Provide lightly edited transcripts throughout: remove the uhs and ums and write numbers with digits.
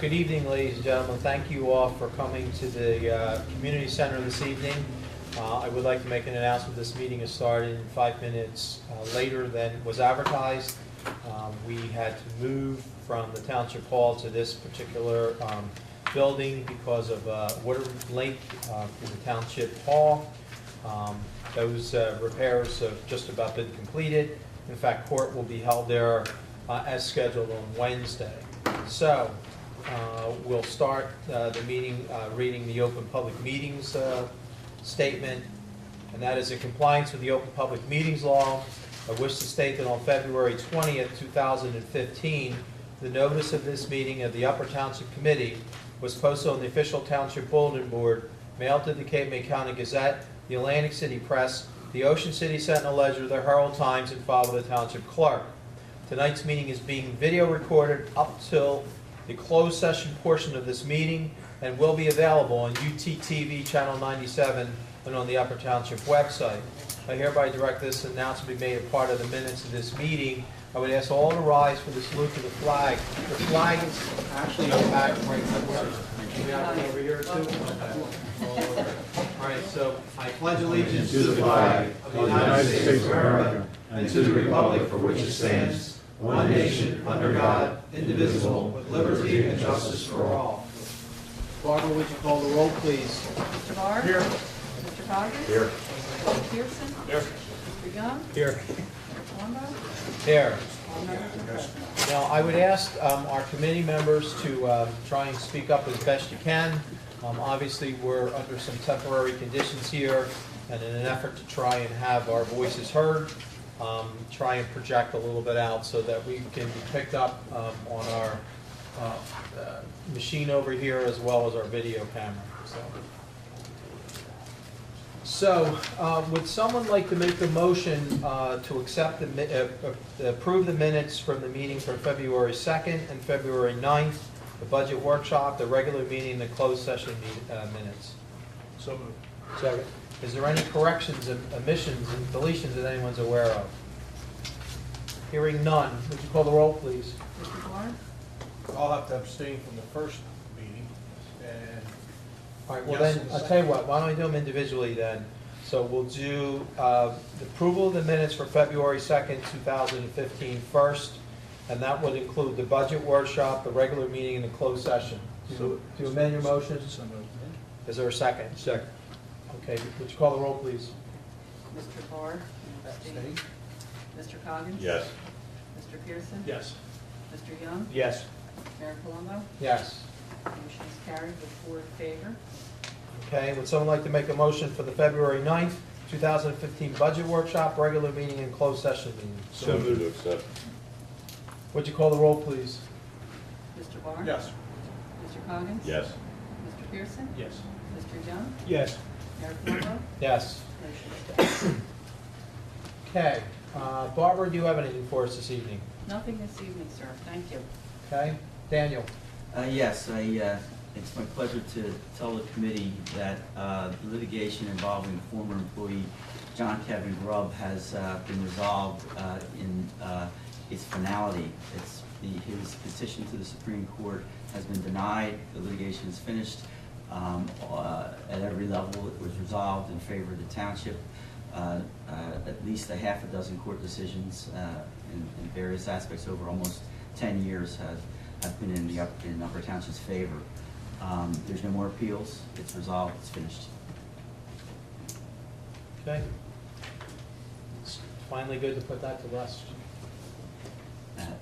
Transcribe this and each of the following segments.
Good evening, ladies and gentlemen. Thank you all for coming to the community center this evening. I would like to make an announcement. This meeting is starting 5 minutes later than was advertised. We had to move from the Township Hall to this particular building because of water leak in the Township Hall. Those repairs have just about been completed. In fact, court will be held there as scheduled on Wednesday. So we'll start the meeting reading the Open Public Meetings statement, and that is in compliance with the Open Public Meetings Law. I wish to state that on February 20th, 2015, the notice of this meeting of the Upper Township Committee was posted on the official Township Bulletin Board, mailed to the Cape May County Gazette, the Atlantic City Press, the Ocean City Sentinel Ledger, the Herald Times, and filed with the Township Clerk. Tonight's meeting is being video recorded up till the closed session portion of this meeting and will be available on UTTV Channel 97 and on the Upper Township website. I hereby direct this announcement to be made a part of the minutes of this meeting. I would ask all to rise for the salute to the flag. The flag is actually on the back right somewhere. We have it over here too. All right, so I pledge allegiance to the flag of the United States of America and to the republic for which it stands, one nation, under God, indivisible, with liberty and justice for all. Barbara, would you call the roll, please? Mr. Barr? Here. Mr. Coggins? Here. Mr. Pearson? Here. Mr. Young? Here. Mr. Palumbo? Here. All members are present. Now, I would ask our committee members to try and speak up as best you can. Obviously, we're under some temporary conditions here, and in an effort to try and have our voices heard, try and project a little bit out so that we can be picked up on our machine over here as well as our video camera. So, would someone like to make a motion to accept approve the minutes from the meeting for February 2nd and February 9th, the budget workshop, the regular meeting, the closed session minutes? So moved. Second. Is there any corrections, omissions, and deletions that anyone's aware of? Hearing none, would you call the roll, please? Mr. Barr? I'll have to abstain from the first meeting, and All right, well Yes, then, and I'll tell you what, why don't we do them individually then? So we'll do the approval of the minutes for February 2nd, 2015 first, and that would include the budget workshop, the regular meeting, and the closed session. Do you amend your motion? so moved. Is there a second? Second. Okay, would you call the roll, please? Mr. Barr? Abstain? Mr. Coggins? Yes. Mr. Pearson? Yes. Mr. Young? Yes. Mayor Palumbo? Yes. Motion is carried with 4 in favor. Okay, would someone like to make a motion for the February 9th, 2015 budget workshop, regular meeting, and closed session meeting? So moved to accept. Would you call the roll, please? Mr. Barr? Yes. Mr. Coggins? Yes. Mr. Pearson? Yes. Mr. Young? Yes. Mayor Palumbo? Yes. Motion is carried. Okay, Barbara, do you have anything for us this evening? Nothing this evening, sir. Thank you. Okay, Daniel? Yes, it's my pleasure to tell the committee that the litigation involving the former employee John Kevin Grubb has been resolved in its finality. His petition to the Supreme Court has been denied. The litigation is finished. At every level, it was resolved in favor of the township. At least a half a dozen court decisions in various aspects over almost 10 years have been in Upper Township's favor. There's no more appeals. It's resolved. It's finished. Okay. It's finally good to put that to rest.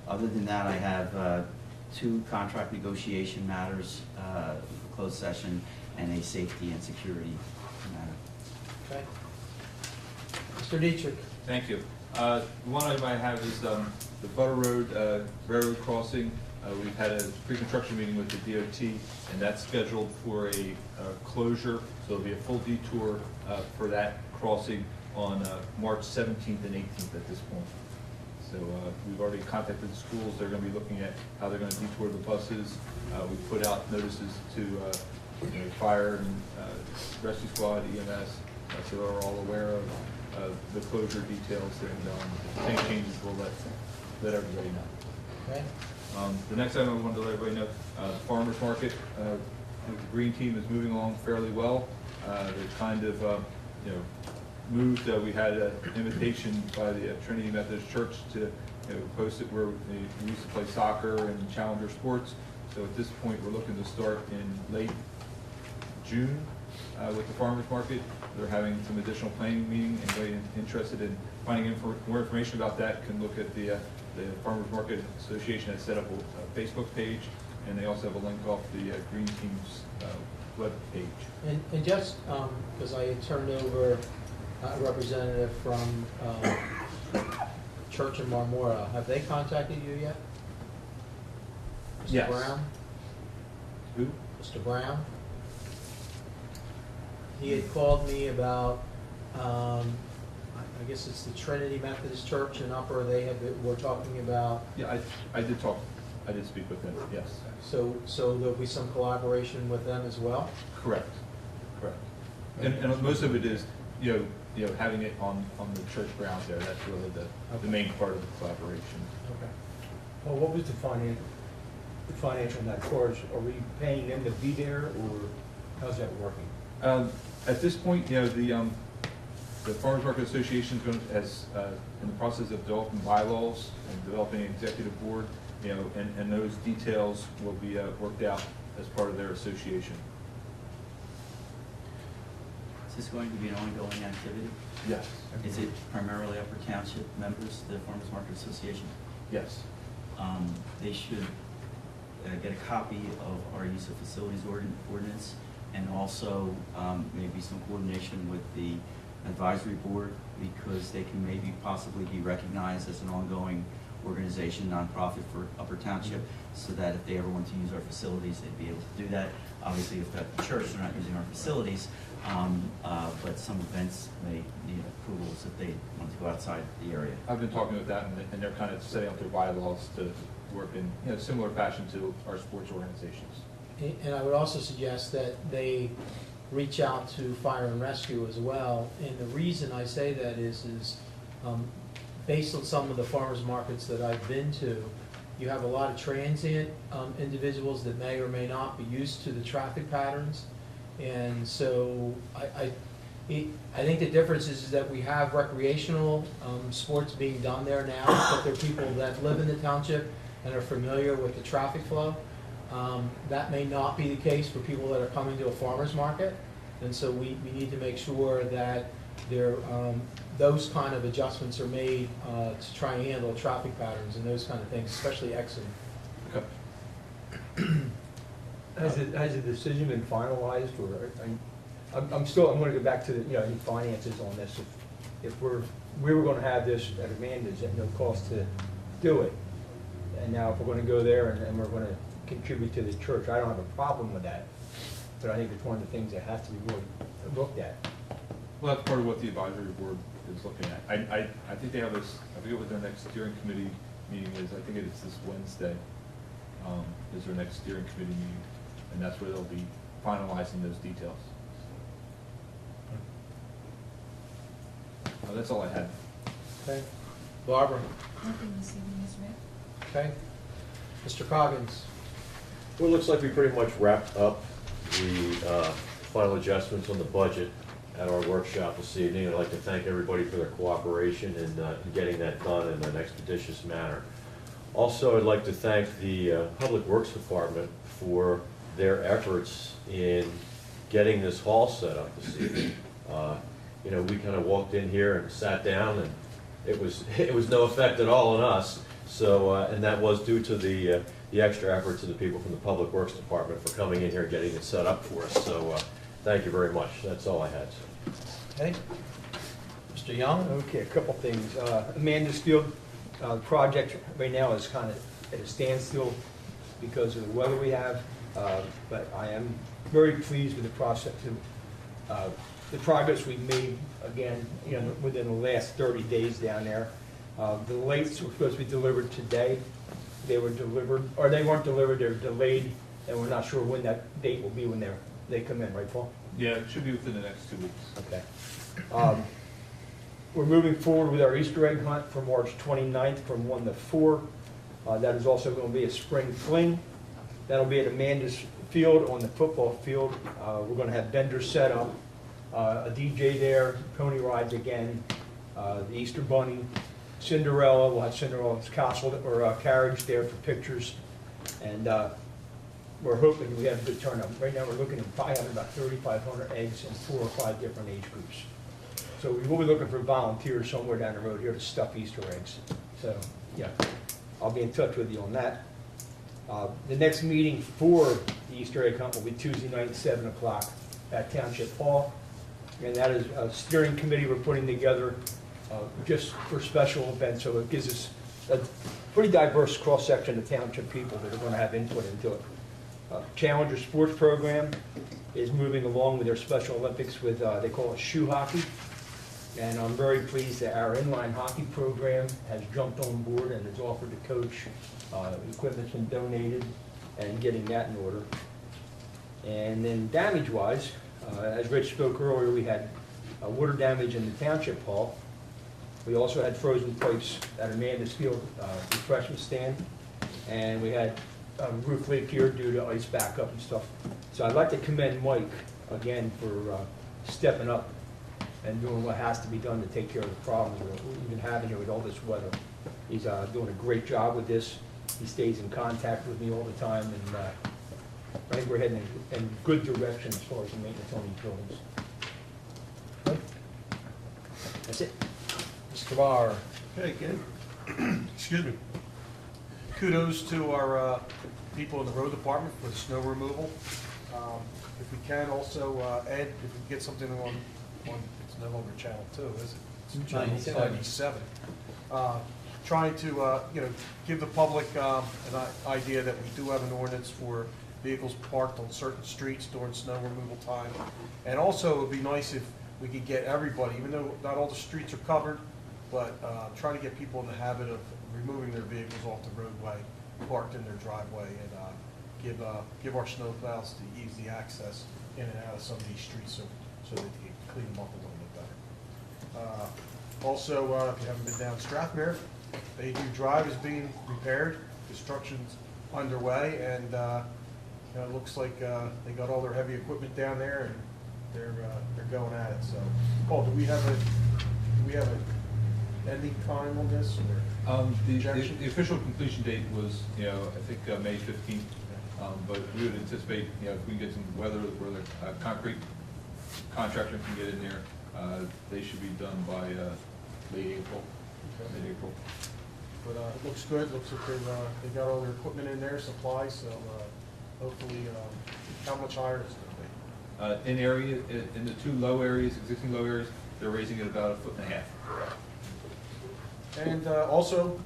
Other than that, I have 2 contract negotiation matters, closed session, and a safety and security matter. Okay. Mr. Dietrich? Thank you. The one item I have is the Butter Road railroad crossing. We've had a pre-construction meeting with the DOT, and that's scheduled for a closure. So there'll be a full detour for that crossing on March 17th and 18th at this point. So we've already contacted the schools. They're going to be looking at how they're going to detour the buses. We've put out notices to fire and rescue squad, EMS, so they're all aware of the closure details, and if any changes, we'll let everybody know. Okay. The next item I wanted to let everybody know, the farmer's market, the green team is moving along fairly well. They've kind of, moved, we had an invitation by the Trinity Methodist Church to, post it where we used to play soccer and challenger sports. So at this point, we're looking to start in late June with the farmer's market. They're having some additional planning meeting. Anybody interested in finding more information about that can look at the Farmers Market Association has set up a Facebook page, and they also have a link off the Green Team's web page. And just, because I had turned over a representative from Church in Marmora, have they contacted you yet? Mr. Yes. Brown? Who? Mr. Brown? He had called me about, I guess it's the Trinity Methodist Church in Upper, we're talking about, Yeah, I did speak with them, yes. so there'll be some collaboration with them as well? Correct. And most of it is, having it on the church grounds there, that's really the main part of the collaboration. Okay. Well, what was the financial net course? Are we paying them to be there, or how's that working? At this point, the Farmers Market Association is in the process of developing bylaws and developing an executive board, and those details will be worked out as part of their association. Is this going to be an ongoing activity? Yes. Is it primarily Upper Township members, the Farmers Market Association? Yes. They should get a copy of our use of facilities ordinance, and also maybe some coordination with the advisory board, because they can maybe possibly be recognized as an ongoing organization, nonprofit for Upper Township, so that if they ever want to use our facilities, they'd be able to do that. Obviously, if at the church they're not using our facilities, but some events may need approvals if they want to go outside the area. I've been talking with that, and they're kind of setting up their bylaws to work in similar fashion to our sports organizations. And I would also suggest that they reach out to fire and rescue as well. And the reason I say that is based on some of the farmers markets that I've been to, you have a lot of transient individuals that may or may not be used to the traffic patterns. And so I think the difference is that we have recreational sports being done there now, but there are people that live in the township and are familiar with the traffic flow. That may not be the case for people that are coming to a farmer's market, and so we need to make sure that those kind of adjustments are made to try and handle traffic patterns and those kind of things, especially exiting. Okay. Has the decision been finalized, or I'm going to go back to the any finances on this. If we were going to have this at Amanda's at no cost to do it, and now if we're going to go there and we're going to contribute to the church, I don't have a problem with that, but I think it's one of the things that has to be really looked at. Well, that's part of what the advisory board is looking at. I think they have this, I forget what their next steering committee meeting is. I think it's this Wednesday, is their next steering committee meeting, and that's where they'll be finalizing those details. That's all I had. Okay. Barbara? Nothing this evening, Mr. Mayor. Okay. Mr. Coggins? Well, it looks like we pretty much wrapped up the final adjustments on the budget at our workshop this evening. I'd like to thank everybody for their cooperation in getting that done in an expeditious manner. Also, I'd like to thank the Public Works Department for their efforts in getting this hall set up this evening. We kind of walked in here and sat down, and it was no effect at all on us. So, and that was due to the extra efforts of the people from the Public Works Department for coming in here and getting it set up for us. So, thank you very much. That's all I had. Okay. Mr. Young? Okay, a couple things. Amanda's Field project right now is kind of at a standstill because of the weather we have, but I am very pleased with the process, the progress we've made, again, within the last 30 days down there. The lights were supposed to be delivered today. They were delivered, or they weren't delivered, they're delayed, and we're not sure when that date will be when they come in, right, Paul? Yeah, it should be within the next 2 weeks. Okay. We're moving forward with our Easter egg hunt for March 29th from 1 to 4. That is also going to be a spring fling. That'll be at Amanda's Field on the football field. We're going to have vendors set up, a DJ there, pony rides again, the Easter Bunny, Cinderella. We'll have Cinderella's castle or carriage there for pictures, and we're hoping we have a good turnout. Right now, we're looking at probably having about 3,500 eggs in 4 or 5 different age groups. So we will be looking for volunteers somewhere down the road here to stuff Easter eggs. So yeah, I'll be in touch with you on that. The next meeting for the Easter egg hunt will be Tuesday night, 7 o'clock at Township Hall. And that is a steering committee we're putting together just for special events. So it gives us a pretty diverse cross-section of township people that are going to have input into it. Challenger Sports Program is moving along with their Special Olympics with, they call it shoe hockey. And I'm very pleased that our inline hockey program has jumped on board and has offered to coach. Equipment's been donated and getting that in order. And then damage-wise, as Rich spoke earlier, we had water damage in the Township Hall. We also had frozen pipes at Amanda's Field refreshment stand. And we had a roof leak here due to ice backup and stuff. So I'd like to commend Mike again for stepping up and doing what has to be done to take care of the problems we've been having here with all this weather. He's doing a great job with this. He stays in contact with me all the time, and I think we're heading in good direction as far as the maintenance on these buildings. Okay. That's it. Mr. Barr. Okay, good. Excuse me. Kudos to our people in the road department for the snow removal. If we can also, Ed, if we can get something on it's no longer Channel 2, is it? It's Channel 97. Trying to, give the public an idea that we do have an ordinance for vehicles parked on certain streets during snow removal time. And also, it would be nice if we could get everybody, even though not all the streets are covered, but trying to get people in the habit of removing their vehicles off the roadway, parked in their driveway, and give our snow plows the easy access in and out of some of these streets so that they can clean them up a little bit better. Also, if you haven't been down Strathmere, Bayview Drive is being repaired. Construction's underway, and it looks like they got all their heavy equipment down there, and they're going at it. So, Paul, do we have an ending time on this? Or the official completion date was, I think May 15th. But we would anticipate, if we can get some weather where the concrete contractor can get in there, they should be done by late April, mid-April. But it looks good. Looks like they got all their equipment in there, supplies. So hopefully, how much higher is it going to be? In area, in the 2 low areas, existing low areas, they're raising it about 1.5 feet. And also,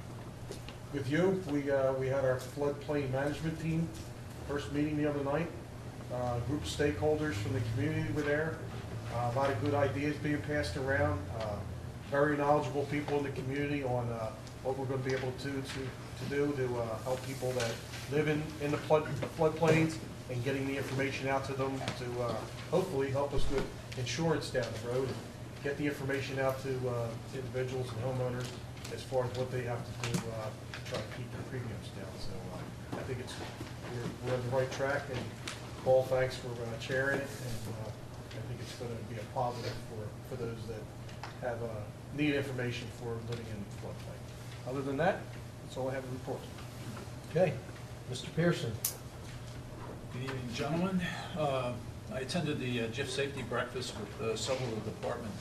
with you, we had our floodplain management team first meeting the other night. Group of stakeholders from the community were there. A lot of good ideas being passed around. Very knowledgeable people in the community on what we're going to be able to do to help people that live in the floodplains, and getting the information out to them to hopefully help us with insurance down the road, and get the information out to individuals and homeowners as far as what they have to do to try to keep their premiums down. So I think we're on the right track, and Paul, thanks for chairing it, and I think it's going to be a positive for those that have need information for living in the floodplain. Other than that, that's all I have to report. Okay. Mr. Pearson. Good evening, gentlemen. I attended the GIF safety breakfast with several of the department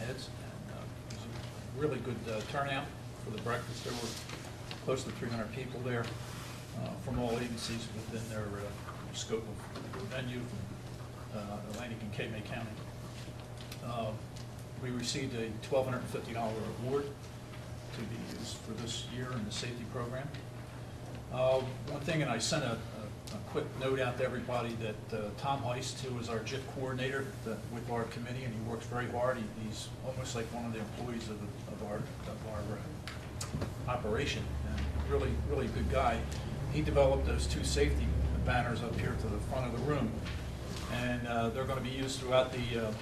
heads, and it was a really good turnout for the breakfast. There were close to 300 people there from all agencies within their scope of venue from Atlantic and Cape May County. We received a $1,250 award to be used for this year in the safety program. One thing, and I sent a quick note out to everybody that Tom Heist, who is our JIF coordinator with our committee, and he works very hard. He's almost like one of the employees of our operation, and really good guy. He developed those 2 safety banners up here to the front of the room, and they're going to be used throughout the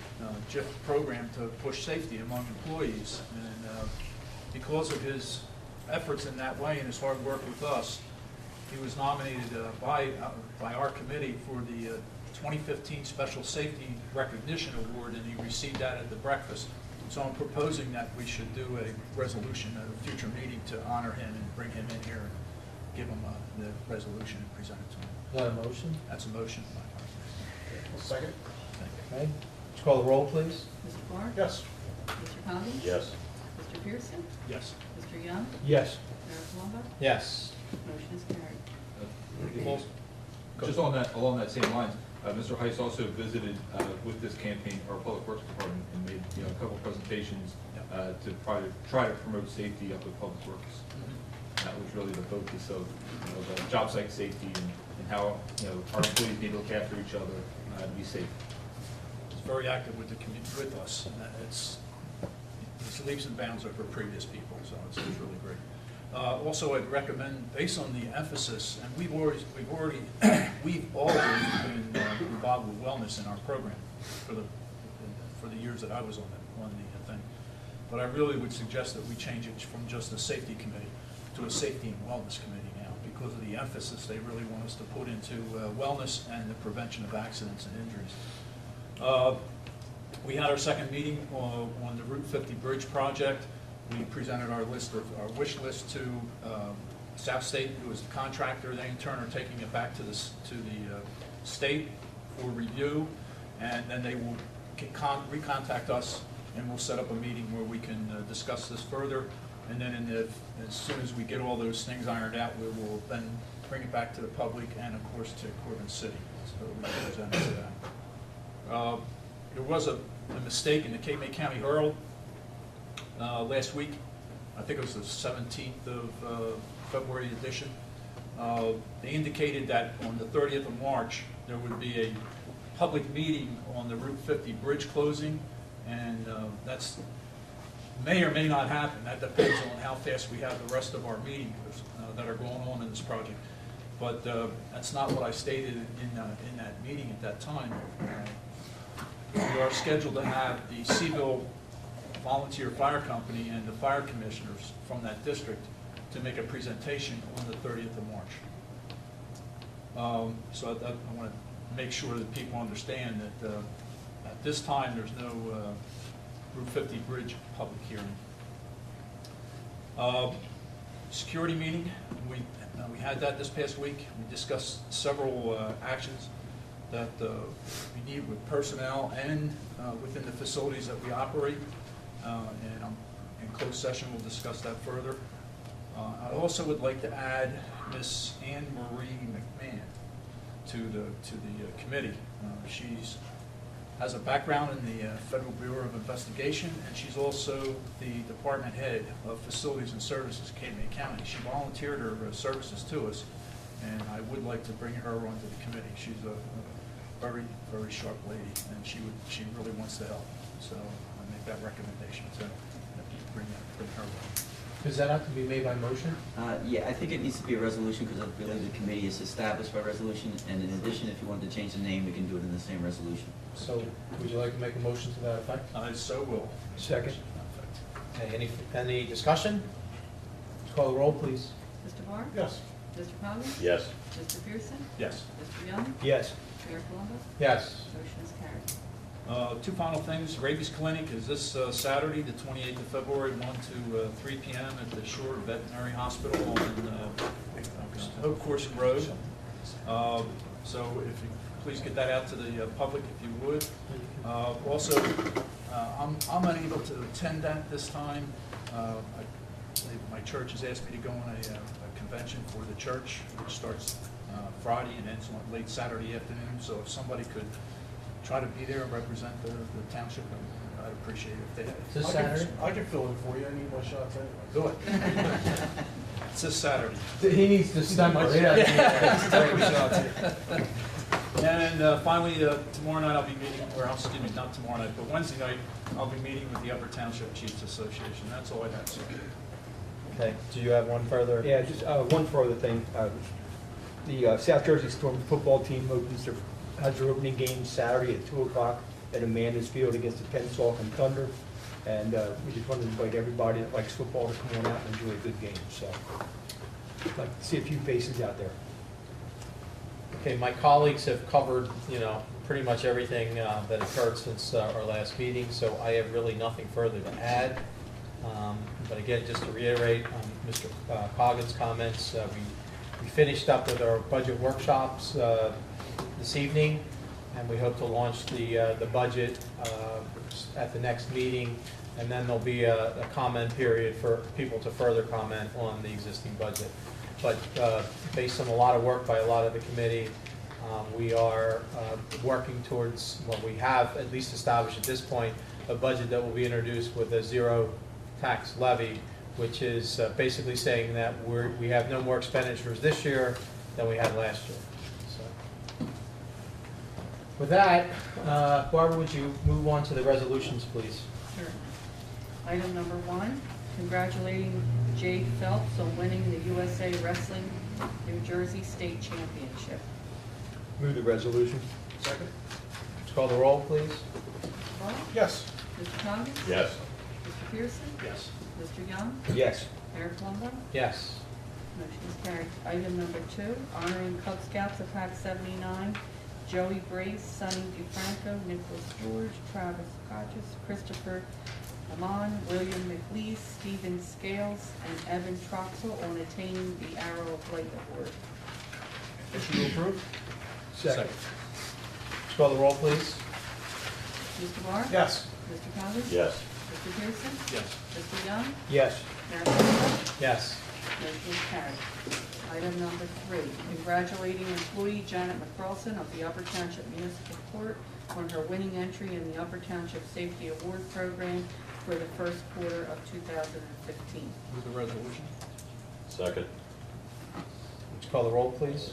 JIF program to push safety among employees. And because of his efforts in that way and his hard work with us, he was nominated by our committee for the 2015 Special Safety Recognition Award, and he received that at the breakfast. So I'm proposing that we should do a resolution at a future meeting to honor him and bring him in here and give him the resolution and present it to him. Is that a motion? That's a motion. Second? Okay. Would you call the roll, please? Mr. Barr? Yes. Mr. Conley? Yes. Mr. Pearson? Yes. Mr. Young? Yes. Mayor Palumbo? Yes. Motion is carried. Just along that same line, Mr. Heiss also visited with this campaign our Public Works Department and made a couple presentations to try to promote safety up at Public Works. That was really the focus of the job site safety and how our employees need to look after each other to be safe. He's very active with the community, with us, and it's leaps and bounds over previous people, so it's really great. Also, I'd recommend, based on the emphasis, and we've always been involved with wellness in our program for the years that I was on the thing. But I really would suggest that we change it from just a safety committee to a safety and wellness committee now, because of the emphasis they really want us to put into wellness and the prevention of accidents and injuries. We had our second meeting on the Route 50 Bridge project. We presented our wish list to South State, who is the contractor. They in turn are taking it back to the state for review, and then they will recontact us, and we'll set up a meeting where we can discuss this further. And then as soon as we get all those things ironed out, we will then bring it back to the public and, of course, to Corbin City. So we present it to that. There was a mistake in the Cape May County Herald last week. I think it was the 17th of February edition. They indicated that on the 30th of March, there would be a public meeting on the Route 50 bridge closing, and that's may or may not happen. That depends on how fast we have the rest of our meetings that are going on in this project. But that's not what I stated in that meeting at that time. We are scheduled to have the Seville Volunteer Fire Company and the fire commissioners from that district to make a presentation on the 30th of March. So I want to make sure that people understand that at this time there's no Route 50 Bridge public hearing. Security meeting, we had that this past week. We discussed several actions that we need with personnel and within the facilities that we operate. And in closed session, we'll discuss that further. I also would like to add Miss Anne Marie McMahon to the committee. She has a background in the Federal Bureau of Investigation, and she's also the department head of Facilities and Services, Cape May County. She volunteered her services to us, and I would like to bring her onto the committee. She's a very, very sharp lady, and she really wants to help. So I make that recommendation to bring her on. Does that have to be made by motion? Yeah, I think it needs to be a resolution because really the committee is established by resolution, and in addition, if you wanted to change the name, we can do it in the same resolution. So would you like to make a motion to that effect? I so will. Second. Okay, any discussion? Call the roll, please. Mr. Barr? Yes. Mr. Conley? Yes. Mr. Pearson? Yes. Mr. Young? Yes. Mayor Palumbo? Yes. Motion is carried. Two final things. Rabies clinic is this Saturday, the 28th of February, 1 to 3 p.m. at the Shore Veterinary Hospital on Oak Course Road. So if you please get that out to the public if you would. Also, I'm unable to attend that this time. My church has asked me to go on a convention for the church, which starts Friday and ends on late Saturday afternoon. So if somebody could try to be there and represent the township, I'd appreciate it. If they, This Saturday? I can fill in for you. I need my shots anyway. do it. It's this Saturday. He needs December. And finally, tomorrow night I'll be meeting, excuse me, not tomorrow night, but Wednesday night, I'll be meeting with the Upper Township Chiefs Association. That's all I have, sir. Okay, do you have one further? Yeah, just one further thing. The South Jersey Storm football team has their opening game Saturday at 2 o'clock at Amanda's Field against the Pennsauken Thunder. And we just wanted to invite everybody that likes football to come on out and enjoy a good game. So I'd like to see a few faces out there. Okay, my colleagues have covered, pretty much everything that occurred since our last meeting, so I have really nothing further to add. But again, just to reiterate Mr. Coggin's comments, we finished up with our budget workshops this evening, and we hope to launch the budget at the next meeting, and then there'll be a comment period for people to further comment on the existing budget. But based on a lot of work by a lot of the committee, we are working towards, we have at least established at this point, a budget that will be introduced with a zero tax levy, which is basically saying that we have no more expenditures this year than we had last year. So, with that, Barbara, would you move on to the resolutions, please? Sure. Item number 1, congratulating Jade Phelps on winning the USA Wrestling New Jersey State Championship. Move the resolution. Second? Let's call the roll, please. Mr. Barr? Yes. Mr. Coggins? Yes. Mr. Pearson? Yes. Mr. Young? Yes. Mayor Palumbo? Yes. Motion is carried. Item number 2, honoring Cub Scouts of Pac 79, Joey Brace, Sonny DeFranco, Nicholas George, Travis Hodges, Christopher Amon, William McLeese, Stephen Scales, and Evan Troxel on attaining the Arrow of Light Award. Motion to approve? Second. Let's call the roll, please. Mr. Barr? Yes. Mr. Coggins? Yes. Mr. Pearson? Yes. Mr. Young? Yes. Mayor Palumbo? Yes. Motion is carried. Item number 3, congratulating employee Janet McCarlson of the Upper Township Municipal Court on her winning entry in the Upper Township Safety Award Program for the first quarter of 2015. Move the resolution. Second. Let's call the roll, please.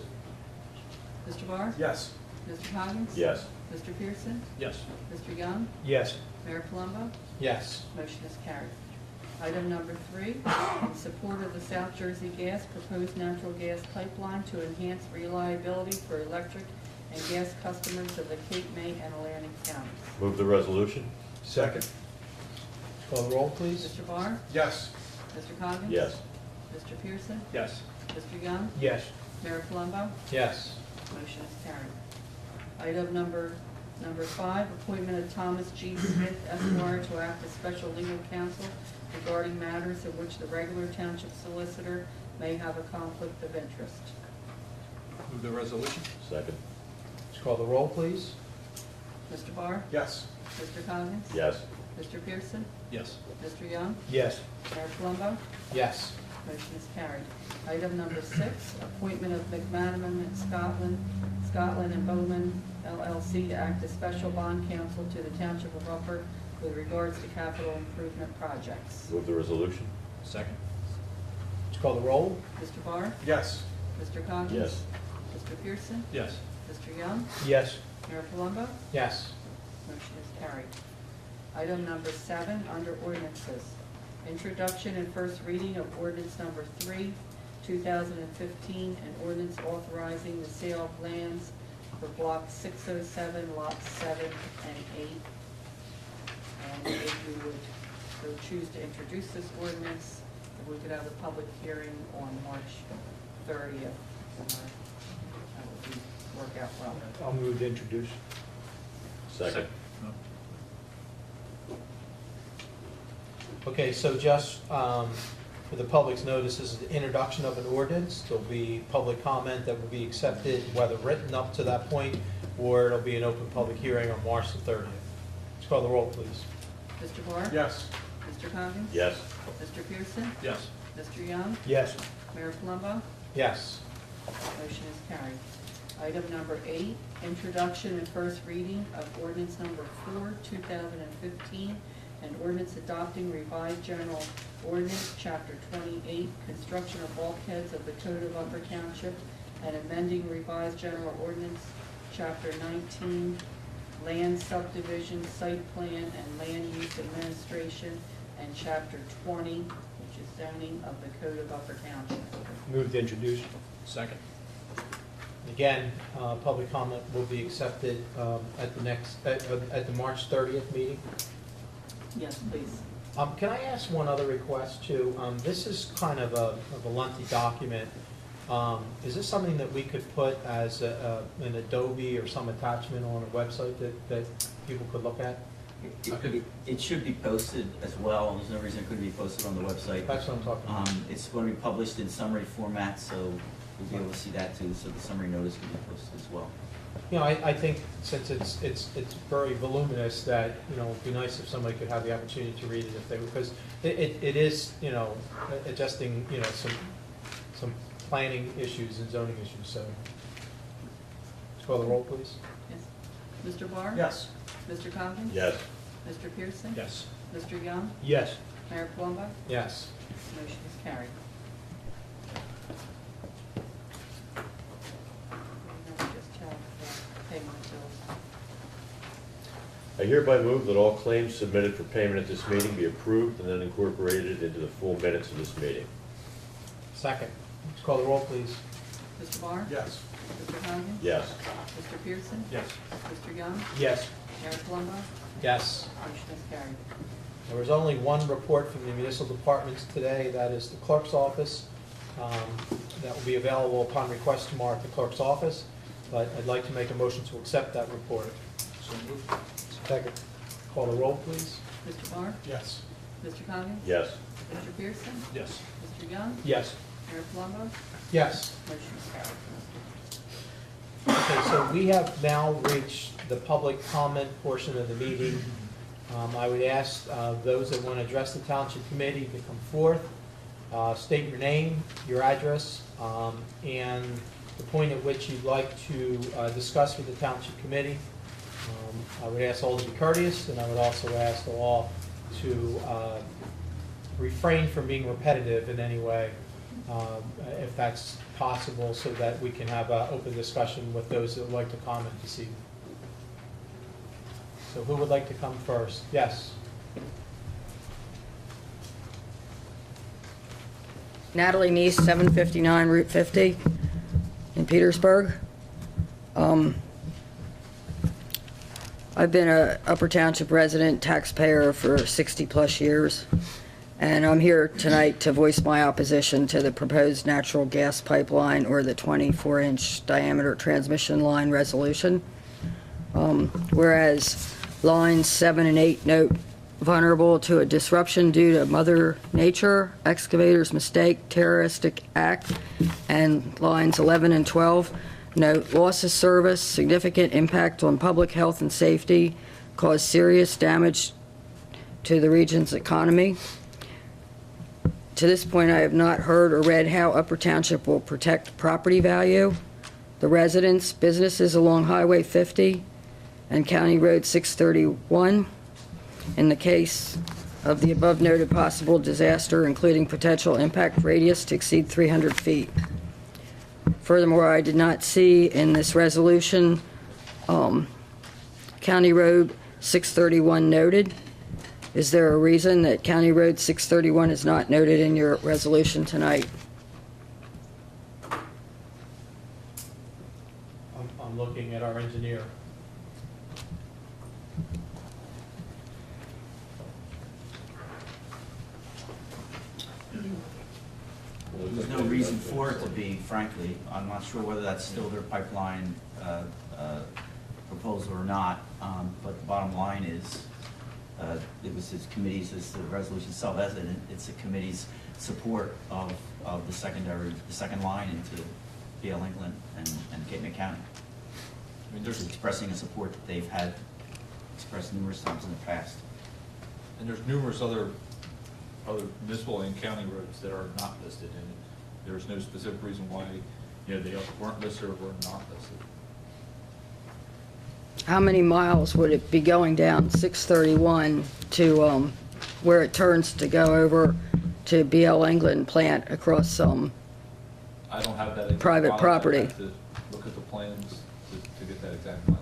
Mr. Barr? Yes. Mr. Coggins? Yes. Mr. Pearson? Yes. Mr. Young? Yes. Mayor Palumbo? Yes. Motion is carried. Item number 3, in support of the South Jersey Gas proposed natural gas pipeline to enhance reliability for electric and gas customers of the Cape May and Atlantic counties. Move the resolution? Second. Let's call the roll, please. Mr. Barr? Yes. Mr. Coggins? Yes. Mr. Pearson? Yes. Mr. Young? Yes. Mayor Palumbo? Yes. Motion is carried. Item number 5, appointment of Thomas G. Smith, Esquire, to act as special legal counsel regarding matters in which the regular township solicitor may have a conflict of interest. Move the resolution. Second. Let's call the roll, please. Mr. Barr? Yes. Mr. Coggins? Yes. Mr. Pearson? Yes. Mr. Young? Yes. Mayor Palumbo? Yes. Motion is carried. Item number 6, appointment of McManaman Scotland and Bowman LLC to act as special bond counsel to the Township of Upper with regards to capital improvement projects. Move the resolution? Second. Let's call the roll. Mr. Barr? Yes. Mr. Coggins? Yes. Mr. Pearson? Yes. Mr. Young? Yes. Mayor Palumbo? Yes. Motion is carried. Item number 7, under ordinances. Introduction and first reading of ordinance number 3, 2015, and ordinance authorizing the sale of lands for block 607, lots 7 and 8. And if you would so choose to introduce this ordinance, we could have a public hearing on March 30th. That would work out well. I'll move to introduce. Second. No. Okay, so just for the public's notice, this is the introduction of an ordinance. There'll be public comment that will be accepted, whether written up to that point, or it'll be an open public hearing on March the 30th. Let's call the roll, please. Mr. Barr? Yes. Mr. Coggins? Yes. Mr. Pearson? Yes. Mr. Young? Yes. Mayor Palumbo? Yes. Motion is carried. Item number 8, introduction and first reading of ordinance number 4, 2015, and ordinance adopting revised general ordinance, chapter 28, construction of bulkheads of the Code of Upper Township, and amending revised general ordinance, chapter 19, land subdivision, site plan, and land use administration, and chapter 20, which is zoning of the Code of Upper Township. Move to introduce. Second. Again, public comment will be accepted at the March 30th meeting. Yes, please. Can I ask one other request too? This is kind of a lengthy document. Is this something that we could put as an Adobe or some attachment on a website that people could look at? It should be posted as well. There's no reason it couldn't be posted on the website. That's what I'm talking about. It's going to be published in summary format, so we'll be able to see that too, so the summary notice can be posted as well. You know, I think since it's very voluminous, that, you know, it'd be nice if somebody could have the opportunity to read it if they, because it is, you know, adjusting, you know, some planning issues and zoning issues, so. Let's call the roll, please. Yes. Mr. Barr? Yes. Mr. Coggins? Yes. Mr. Pearson? Yes. Mr. Young? Yes. Mayor Plumba? Yes. Motion is carried. Just check the payment of bills. I hereby move that all claims submitted for payment at this meeting be approved and then incorporated into the full minutes of this meeting. Second. Let's call the roll, please. Mr. Barr? Yes. Mr. Coggins? Yes. Mr. Pearson? Yes. Mr. Young? Yes. Mayor Plumba? Yes. Motion is carried. There was only one report from the municipal departments today, that is the clerk's office. That will be available upon request tomorrow at the clerk's office, but I'd like to make a motion to accept that report. So moved. Second. Call the roll, please. Mr. Barr? Yes. Mr. Coggins? Yes. Mr. Pearson? Yes. Mr. Young? Yes. Mayor Plumba? Yes. Motion is carried. Okay, so we have now reached the public comment portion of the meeting. I would ask those that want to address the Township Committee to come forth, state your name, your address, and the point at which you'd like to discuss with the Township Committee. I would ask all to be courteous, and I would also ask all to refrain from being repetitive in any way, if that's possible, so that we can have an open discussion with those that would like to comment this evening. So who would like to come first? Yes. Natalie Neese, 759 Route 50 in Petersburg. I've been a Upper Township resident, taxpayer for 60-plus years, and I'm here tonight to voice my opposition to the proposed natural gas pipeline or the 24-inch diameter transmission line resolution. Whereas lines 7 and 8 note vulnerable to a disruption due to Mother Nature, excavator's mistake, terroristic act, and lines 11 and 12 note loss of service, significant impact on public health and safety, cause serious damage to the region's economy. To this point, I have not heard or read how Upper Township will protect property value, the residents, businesses along Highway 50 and County Road 631 in the case of the above noted possible disaster, including potential impact radius to exceed 300 feet. Furthermore, I did not see in this resolution County Road 631 noted. Is there a reason that County Road 631 is not noted in your resolution tonight? I'm looking at our engineer. There's no reason for it to be, frankly. I'm not sure whether that's still their pipeline proposal or not, but the bottom line is, it was his committee's, as the resolution self-evident, it's the committee's support of the second line into BL England and Cape County. I mean, There's expressing a support that they've had expressed numerous times in the past. and there's numerous other municipal and county roads that are not listed, and there's no specific reason why, you know, they weren't listed or were not listed. How many miles would it be going down 631 to where it turns to go over to BL England plant across I don't have that exact Private mileage. property. I'd have to look at the plans to get that exact mileage.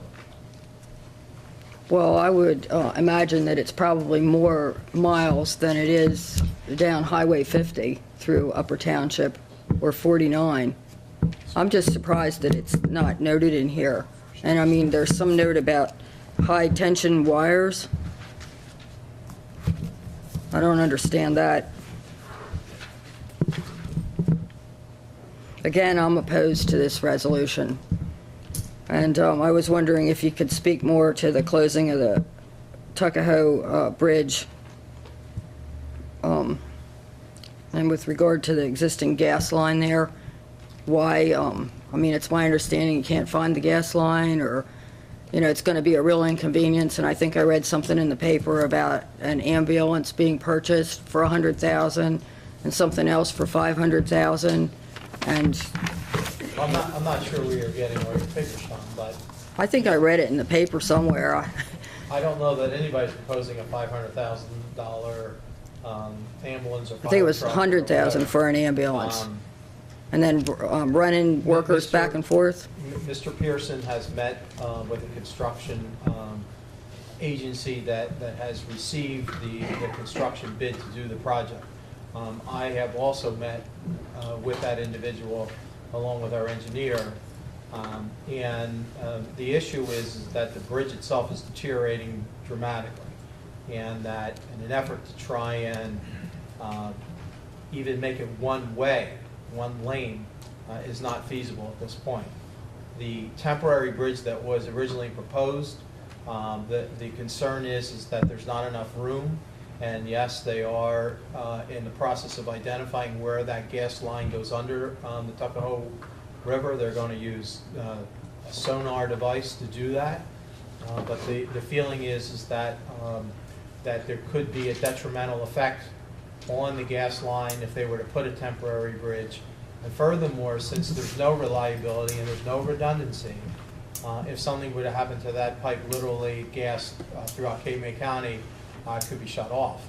Well, I would imagine that it's probably more miles than it is down Highway 50 through Upper Township or 49. I'm just surprised that it's not noted in here. And I mean, there's some note about high-tension wires. I don't understand that. Again, I'm opposed to this resolution. And I was wondering if you could speak more to the closing of the Tuckahoe Bridge. And with regard to the existing gas line there, why, I mean, it's my understanding you can't find the gas line, or, you know, it's going to be a real inconvenience. And I think I read something in the paper about an ambulance being purchased for $100,000 and something else for $500,000. And I'm not sure where you're getting all your figures from, but I think I read it in the paper somewhere. I don't know that anybody's proposing a $500,000 ambulance or fire I think it was truck or 100,000 whatever. for an ambulance. Um, And then running workers Mr. back and forth. Mr. Pearson has met with a construction agency that has received the construction bid to do the project. I have also met with that individual along with our engineer. And the issue is that the bridge itself is deteriorating dramatically. And that in an effort to try and even make it one way, one lane, is not feasible at this point. The temporary bridge that was originally proposed, the concern is that there's not enough room. And yes, they are in the process of identifying where that gas line goes under the Tuckahoe River. They're going to use a sonar device to do that. But the feeling is that that there could be a detrimental effect on the gas line if they were to put a temporary bridge. And furthermore, since there's no reliability and there's no redundancy, if something were to happen to that pipe, literally gas throughout Cape May County could be shut off.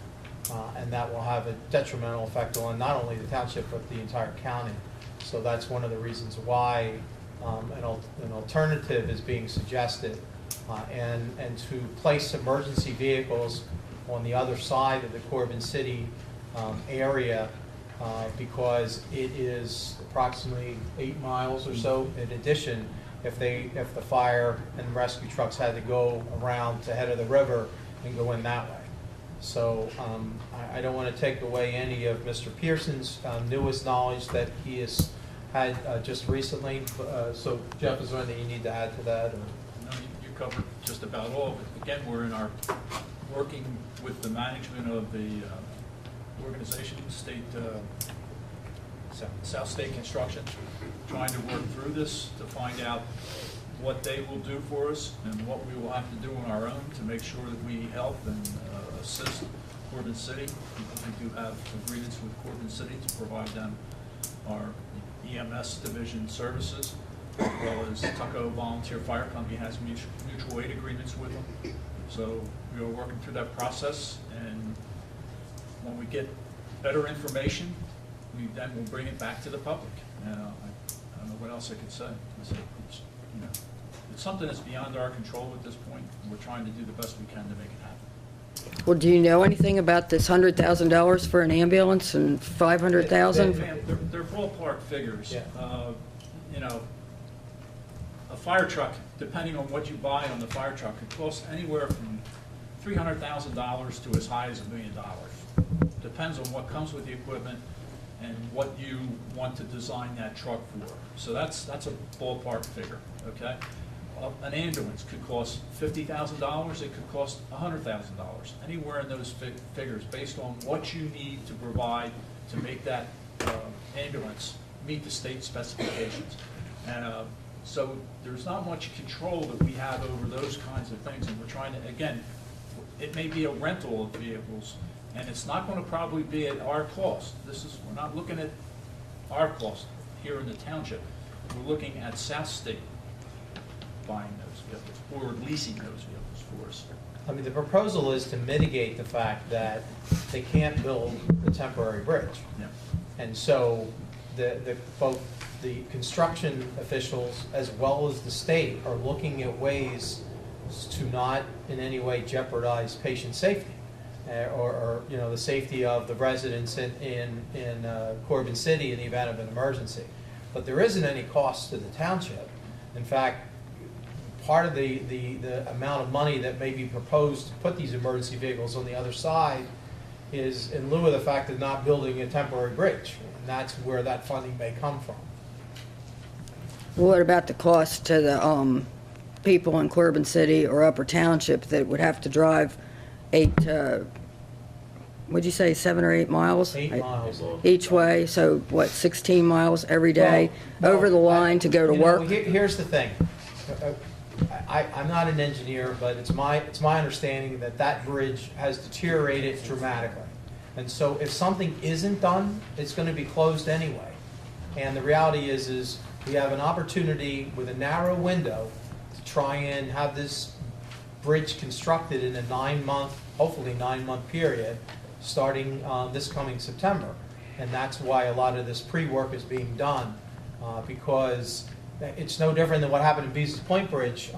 And that will have a detrimental effect on not only the township but the entire county. So that's one of the reasons why an alternative is being suggested, and to place emergency vehicles on the other side of the Corbin City area, because it is approximately 8 miles or so. In addition, if the fire and rescue trucks had to go around to head of the river and go in that way. So I don't want to take away any of Mr. Pearson's newest knowledge that he has had just recently. So Jeff, is there anything you need to add to that? Or? No, you covered just about all of it. Again, we're in our working with the management of the organization, South State Construction, trying to work through this to find out what they will do for us and what we will have to do on our own to make sure that we help and assist Corbin City. We do have agreements with Corbin City to provide them our EMS division services, as well as Tuckahoe Volunteer Fire Company has mutual aid agreements with them. So we are working through that process, and when we get better information, we then will bring it back to the public. I don't know what else I could say. It's something that's beyond our control at this point, and we're trying to do the best we can to make it happen. Well, do you know anything about this $100,000 for an ambulance and $500,000? They're ballpark figures. Yeah. A fire truck, depending on what you buy on the fire truck, could cost anywhere from $300,000 to as high as $1 million. Depends on what comes with the equipment and what you want to design that truck for. So that's a ballpark figure, okay? An ambulance could cost $50,000, it could cost $100,000, anywhere in those figures, based on what you need to provide to make that ambulance meet the state specifications. So there's not much control that we have over those kinds of things, and we're trying to, again, it may be a rental of vehicles, and it's not going to probably be at our cost. We're not looking at our cost here in the township. We're looking at South State buying those vehicles or leasing those vehicles for us. I mean, the proposal is to mitigate the fact that they can't build a temporary bridge. Yeah. And so both the construction officials as well as the state are looking at ways to not in any way jeopardize patient safety or the safety of the residents in Corbin City in the event of an emergency. But there isn't any cost to the township. In fact, part of the amount of money that may be proposed to put these emergency vehicles on the other side is in lieu of the fact of not building a temporary bridge. And that's where that funding may come from. What about the cost to the people in Corbin City or Upper Township that would have to drive what'd you say, 7 or 8 miles? 8 miles. Each way, so what, 16 miles every day Well, over the line to go to work? Here's the thing. I'm not an engineer, but it's my understanding that that bridge has deteriorated dramatically. And so if something isn't done, it's going to be closed anyway. And the reality is we have an opportunity with a narrow window to try and have this bridge constructed in a 9-month, hopefully 9-month period, starting this coming September. And that's why a lot of this pre-work is being done, because it's no different than what happened in Beasley's Point Bridge.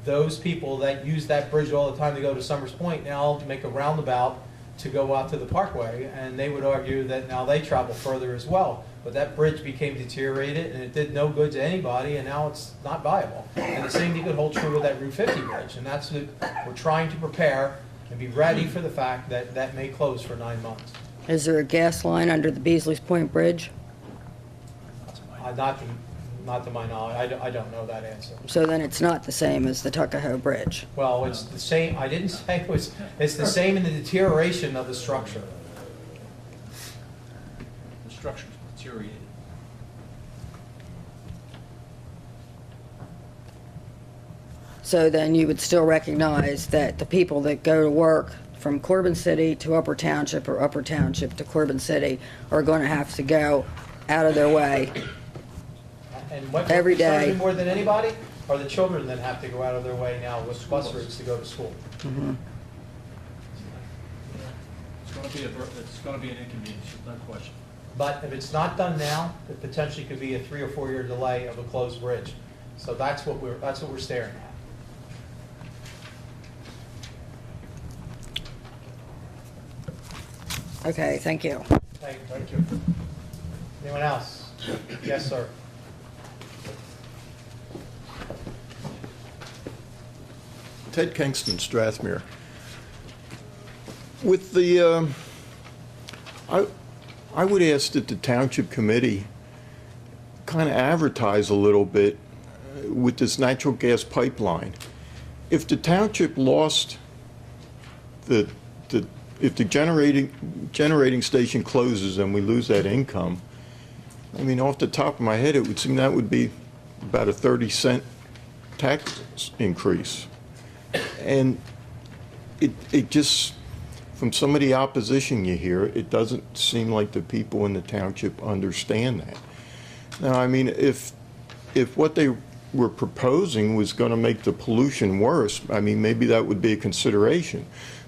Those people that use that bridge all the time to go to Summers Point now make a roundabout to go out to the Parkway, and they would argue that now they travel further as well. But that bridge became deteriorated, and it did no good to anybody, and now it's not viable. And the same thing could hold true with that Route 50 bridge, and that's what we're trying to prepare and be ready for the fact that that may close for 9 months. Is there a gas line under the Beasley's Point Bridge? Not to my knowledge, I don't know that answer. So then it's not the same as the Tuckahoe Bridge? Well, it's the same, I didn't say it was, it's the same in the deterioration of the structure. The structure's deteriorated. So then you would still recognize that the people that go to work from Corbin City to Upper Township or Upper Township to Corbin City are going to have to go out of their way And what every concerns me day. more than anybody are the children that have to go out of their way now with bus routes to go to school. It's going to be an inconvenience, no question. But if it's not done now, it potentially could be a 3 or 4 year delay of a closed bridge. So that's what we're staring at. Okay, thank you. Thank you. Anyone else? Yes, sir. Ted Kingston, Strathmere. With the, I would ask that the Township Committee kind of advertise a little bit with this natural gas pipeline. If the township lost if the generating station closes and we lose that income, I mean, off the top of my head, it would seem that would be about a 30-cent tax increase. And it just, from some of the opposition you hear, it doesn't seem like the people in the township understand that. Now, I mean, if what they were proposing was going to make the pollution worse, I mean, maybe that would be a consideration.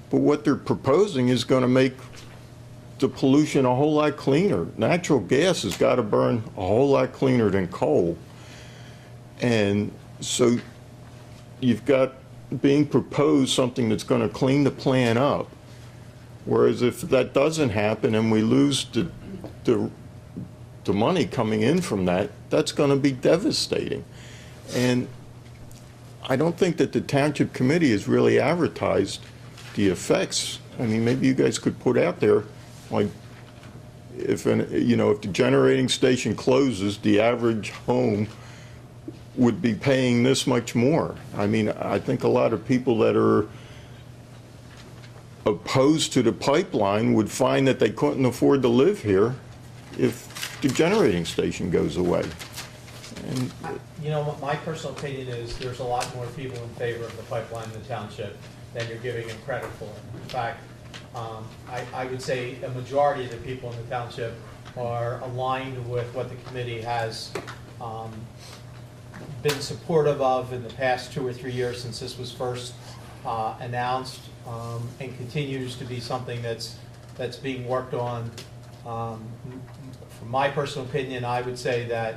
But what they're proposing is going to make the pollution a whole lot cleaner. Natural gas has got to burn a whole lot cleaner than coal. And so you've got being proposed something that's going to clean the plant up. Whereas if that doesn't happen and we lose the money coming in from that, that's going to be devastating. And I don't think that the Township Committee has really advertised the effects. I mean, maybe you guys could put out there, like, if the generating station closes, the average home would be paying this much more. I mean, I think a lot of people that are opposed to the pipeline would find that they couldn't afford to live here if the generating station goes away. And You know, my personal opinion is there's a lot more people in favor of the pipeline in the township than you're giving them credit for. In fact, I would say a majority of the people in the township are aligned with what the committee has been supportive of in the past 2 or 3 years since this was first announced, and continues to be something that's being worked on. From my personal opinion, I would say that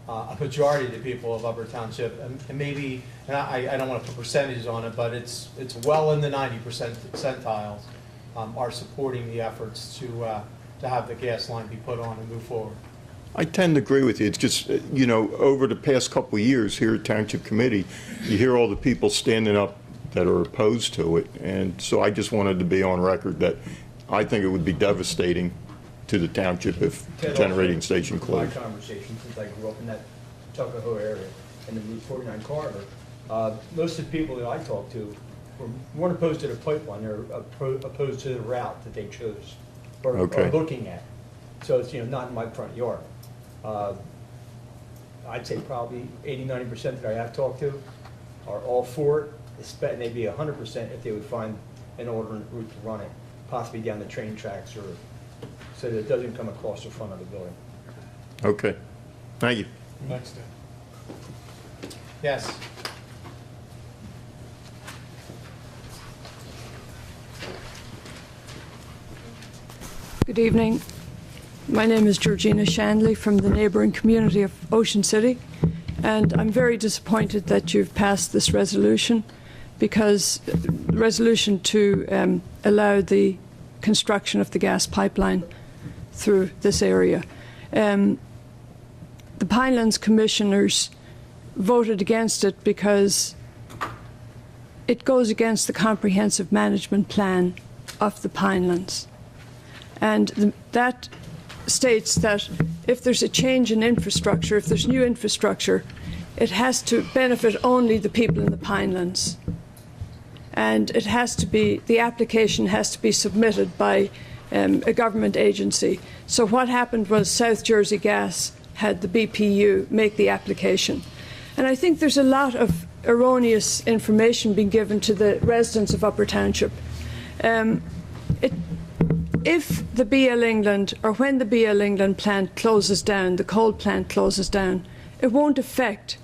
a majority of the people of Upper Township, and maybe, and I don't want to put percentages on it, but it's well in the 90% percentiles, are supporting the efforts to have the gas line be put on and move forward. I tend to agree with you. It's just, over the past couple of years here at Township Committee, you hear all the people standing up that are opposed to it. And so I just wanted to be on record that I think it would be devastating to the township if the generating station My closed. conversation, since I grew up in that Tuckahoe area and the Route 49 corridor, most of the people that I talked to weren't opposed to the pipeline, they're opposed to the route that they chose or Okay. looking at. So it's, not in my front yard. I'd say probably 80–90% that I have talked to are all for it, and they'd be 100% if they would find an alternate route to run it, possibly down the train tracks or so that it doesn't come across the front of the building. Okay, thank you. Next then. Yes. Good evening. My name is Georgina Shanley from the neighbouring community of Ocean City, and I'm very disappointed that you've passed this resolution, because resolution to allow the construction of the gas pipeline through this area. The Pinelands Commissioners voted against it because it goes against the comprehensive management plan of the Pinelands. And that states that if there's a change in infrastructure, if there's new infrastructure, it has to benefit only the people in the Pinelands. And it has to be, the application has to be submitted by a government agency. So what happened was South Jersey Gas had the BPU make the application. And I think there's a lot of erroneous information being given to the residents of Upper Township. If the BL England, or when the BL England plant closes down, the coal plant closes down, it won't affect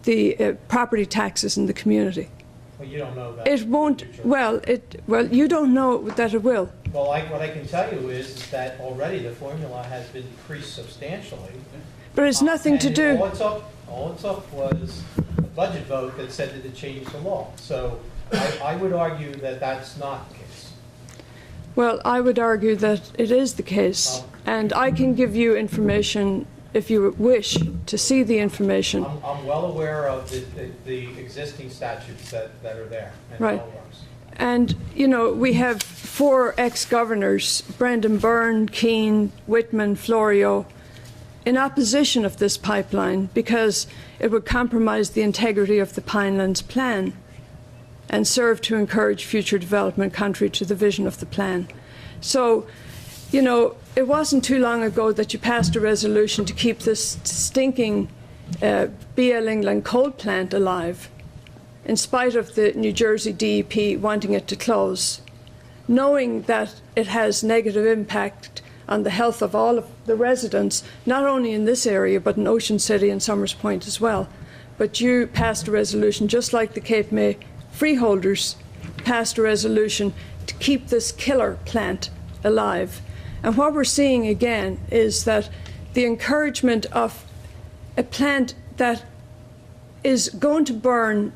the property taxes in the community. Well, you don't know that. It won't, well, you don't know that it will. Well, what I can tell you is that already the formula has been increased substantially. But it's nothing to And do. All it took was a budget vote that said that it changed the law. So I would argue that that's not the case. Well, I would argue that it is the case, and I can give you information if you wish to see the information. I'm well aware of the existing statutes that are there, and Right. it all works. And, we have 4 ex-governors, Brendan Byrne, Keane, Whitman, Florio, in opposition of this pipeline because it would compromise the integrity of the Pinelands plan and serve to encourage future development contrary to the vision of the plan. So, it wasn't too long ago that you passed a resolution to keep this stinking BL England coal plant alive, in spite of the New Jersey DEP wanting it to close, knowing that it has negative impact on the health of all of the residents, not only in this area, but in Ocean City and Somers Point as well. But you passed a resolution, just like the Cape May freeholders passed a resolution to keep this killer plant alive. And what we're seeing again is that the encouragement of a plant that is going to burn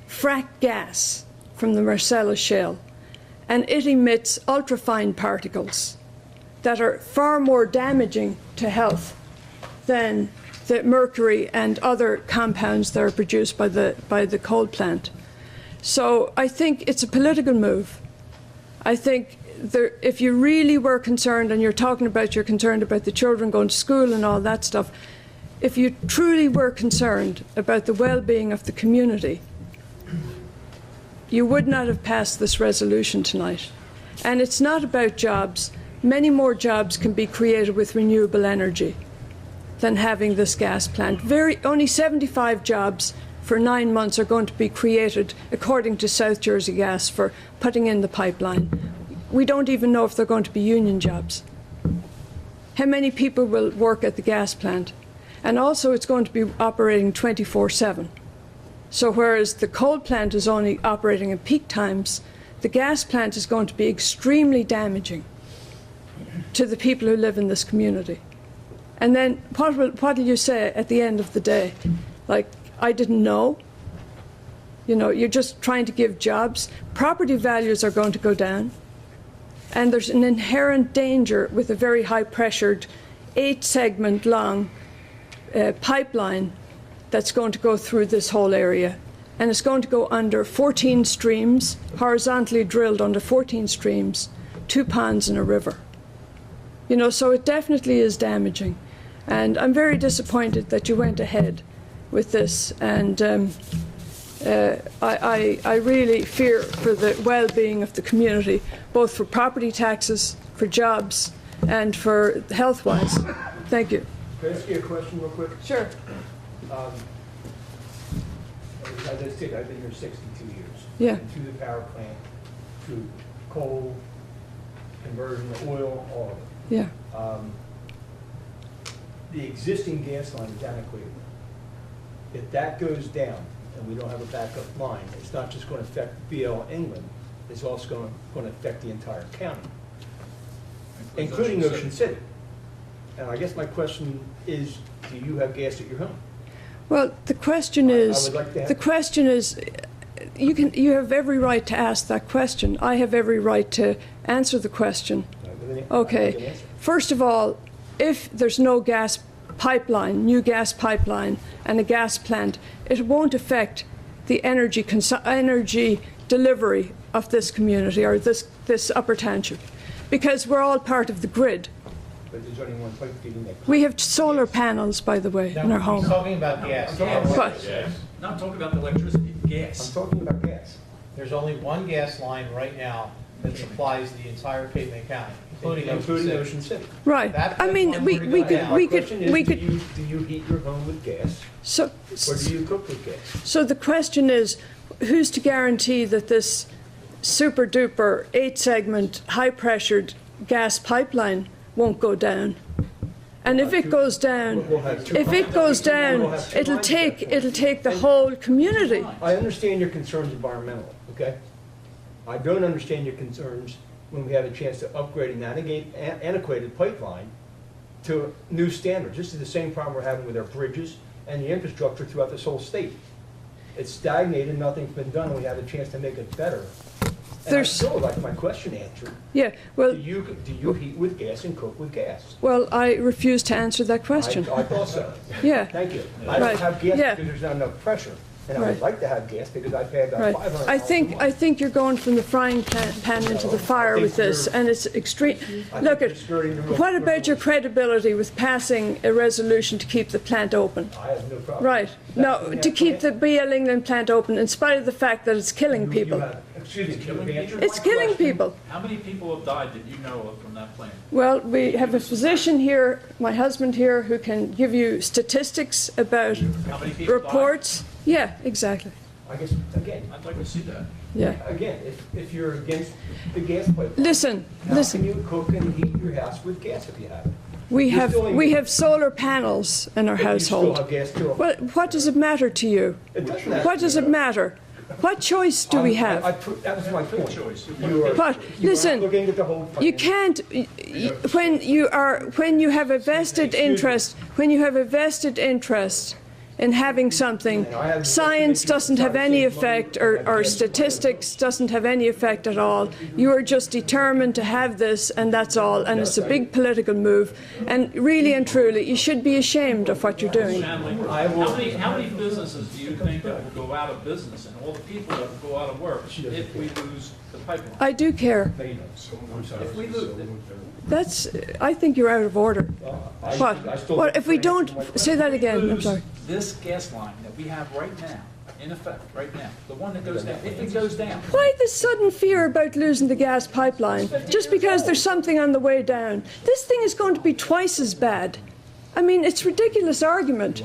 frack gas from the Marcellus Shale, and it emits ultrafine particles that are far more damaging to health than the mercury and other compounds that are produced by the coal plant. So I think it's a political move. I think if you really were concerned, and you're concerned about the children going to school and all that stuff, if you truly were concerned about the well-being of the community, you would not have passed this resolution tonight. And it's not about jobs. Many more jobs can be created with renewable energy than having this gas plant. Only 75 jobs for 9 months are going to be created, according to South Jersey Gas, for putting in the pipeline. We don't even know if they're going to be union jobs. How many people will work at the gas plant? And also it's going to be operating 24/7. So whereas the coal plant is only operating at peak times, the gas plant is going to be extremely damaging to the people who live in this community. And then what will you say at the end of the day? Like, I didn't know? You're just trying to give jobs. Property values are going to go down. And there's an inherent danger with a very high-pressured, 8-segment long pipeline that's going to go through this whole area. And it's going to go under 14 streams, horizontally drilled under 14 streams, 2 ponds and a river. You know, so it definitely is damaging. And I'm very disappointed that you went ahead with this. And I really fear for the well-being of the community, both for property taxes, for jobs, and for health-wise. Thank you. Can I ask you a question real quick? Sure. As I said, I've been here 62 years. Yeah. And through the power plant, through coal, conversion to oil, all of it. Yeah. The existing gas line is antiquated. If that goes down and we don't have a backup line, it's not just going to affect BL England, it's also going to affect the entire county, including Ocean City. And I guess my question is, do you have gas at your home? Well, the question is, would like to have- the question is, you have every right to ask that question. I have every right to answer the question. Okay. First of all, if there's no gas pipeline, new gas pipeline, and a gas plant, it won't affect the energy delivery of this community or this upper township, because we're all part of the grid. But there's only one pipe feeding that. We have solar panels, by the way, in our He's home. talking about gas. But No, I'm talking about the electricity, I'm gas. talking about gas. There's only one gas line right now that supplies the entire Cape May County, including Ocean Ocean City. City. right, That I mean, pipeline we were to go could, down. we Question is, could, do you heat your home with gas, so, or do you cook with gas? so the question is, who's to guarantee that this super duper 8-segment, high-pressured gas pipeline won't go down? And if it goes down, We'll have two if it goes We'll down, have two it'll lines take, there. it'll take the whole community. I understand your concerns environmental, okay? I don't understand your concerns when we have a chance to upgrade an antiquated pipeline to new standards. This is the same problem we're having with our bridges and the infrastructure throughout this whole state. It's stagnated, nothing's been done, and we have a chance to make it better. And I There's- still would like my question answered. Yeah, Do well, you heat with gas and cook with gas? well, I refuse to answer that question. I thought so. Yeah. Thank you. I Right. don't have gas Yeah. because there's not enough pressure. And I would Right. like to have gas because I've had about Right. 500 I miles a think, month. I think you're going from the frying pan into the fire with this, and it's extreme. I Look think at, you're skirting the real- what about your credibility with passing a resolution to keep the plant open? I have no problem. Right. No, to keep the BL England plant open in spite of the fact that it's killing people. Excuse me, you have answered It's my killing question. people. How many people have died that you know of from that plant? Well, we have a physician here, my husband here, who can give you statistics about How many people died? reports. Yeah, exactly. I guess, again, I'd like to see that. Yeah. again, if you're against the gas pipeline. Listen, How listen. can you cook and heat your house with gas if you have it? We You're have, still in- we have solar panels in our But you still household. have gas too. Well, what does it matter to you? It doesn't matter. What does it matter? What choice do we have? That was my point. choice. You are- But, you are listen, looking at the whole You plan. can't, when you have a vested interest, in having something, science doesn't have any effect, or statistics doesn't have any effect at all. You are just determined to have this, and that's all, and it's a big political move. And really and truly, you should be ashamed of what you're doing. How many businesses do you think that will go out of business, and all the people that will go out of work if we lose the pipeline? I do care. If we lose it, That's, I think you're out of order. What? What, if we don't, say that again, I'm lose sorry. this gas line that we have right now, in effect, right now, the one that goes down, if it goes down, Why the sudden fear about losing the gas pipeline? Just because there's something on the way down. This thing is going to be twice as bad. I mean, it's a ridiculous argument.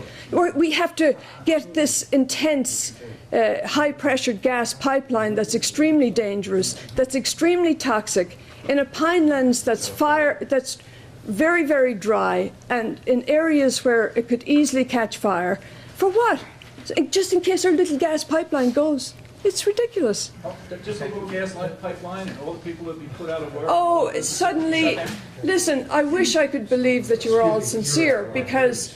We have to get this intense, high-pressured gas pipeline that's extremely dangerous, that's extremely toxic, in a pinelands that's very, very dry, and in areas where it could easily catch fire. For what? Just in case our little gas pipeline goes. It's ridiculous. just a little gas line pipeline, and all the people that be put out of work. Oh, suddenly, listen, I wish I could believe that you were all sincere, because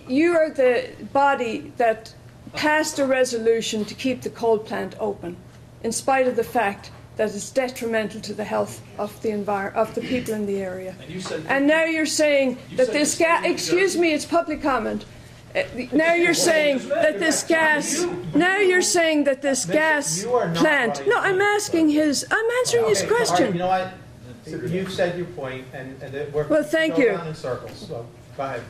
you are the body that passed a resolution to keep the coal plant open, in spite of the fact that it's detrimental to the health of the people in the area. And you said- And now you're saying that said this you're gas, saying- excuse me, it's public comment. Now you're saying that this gas, now you're saying that this gas you are not plant, running no, I'm answering his Okay, all right, question. you know what? You've said your point, and we're Well, thank going you. around in circles, so, go ahead.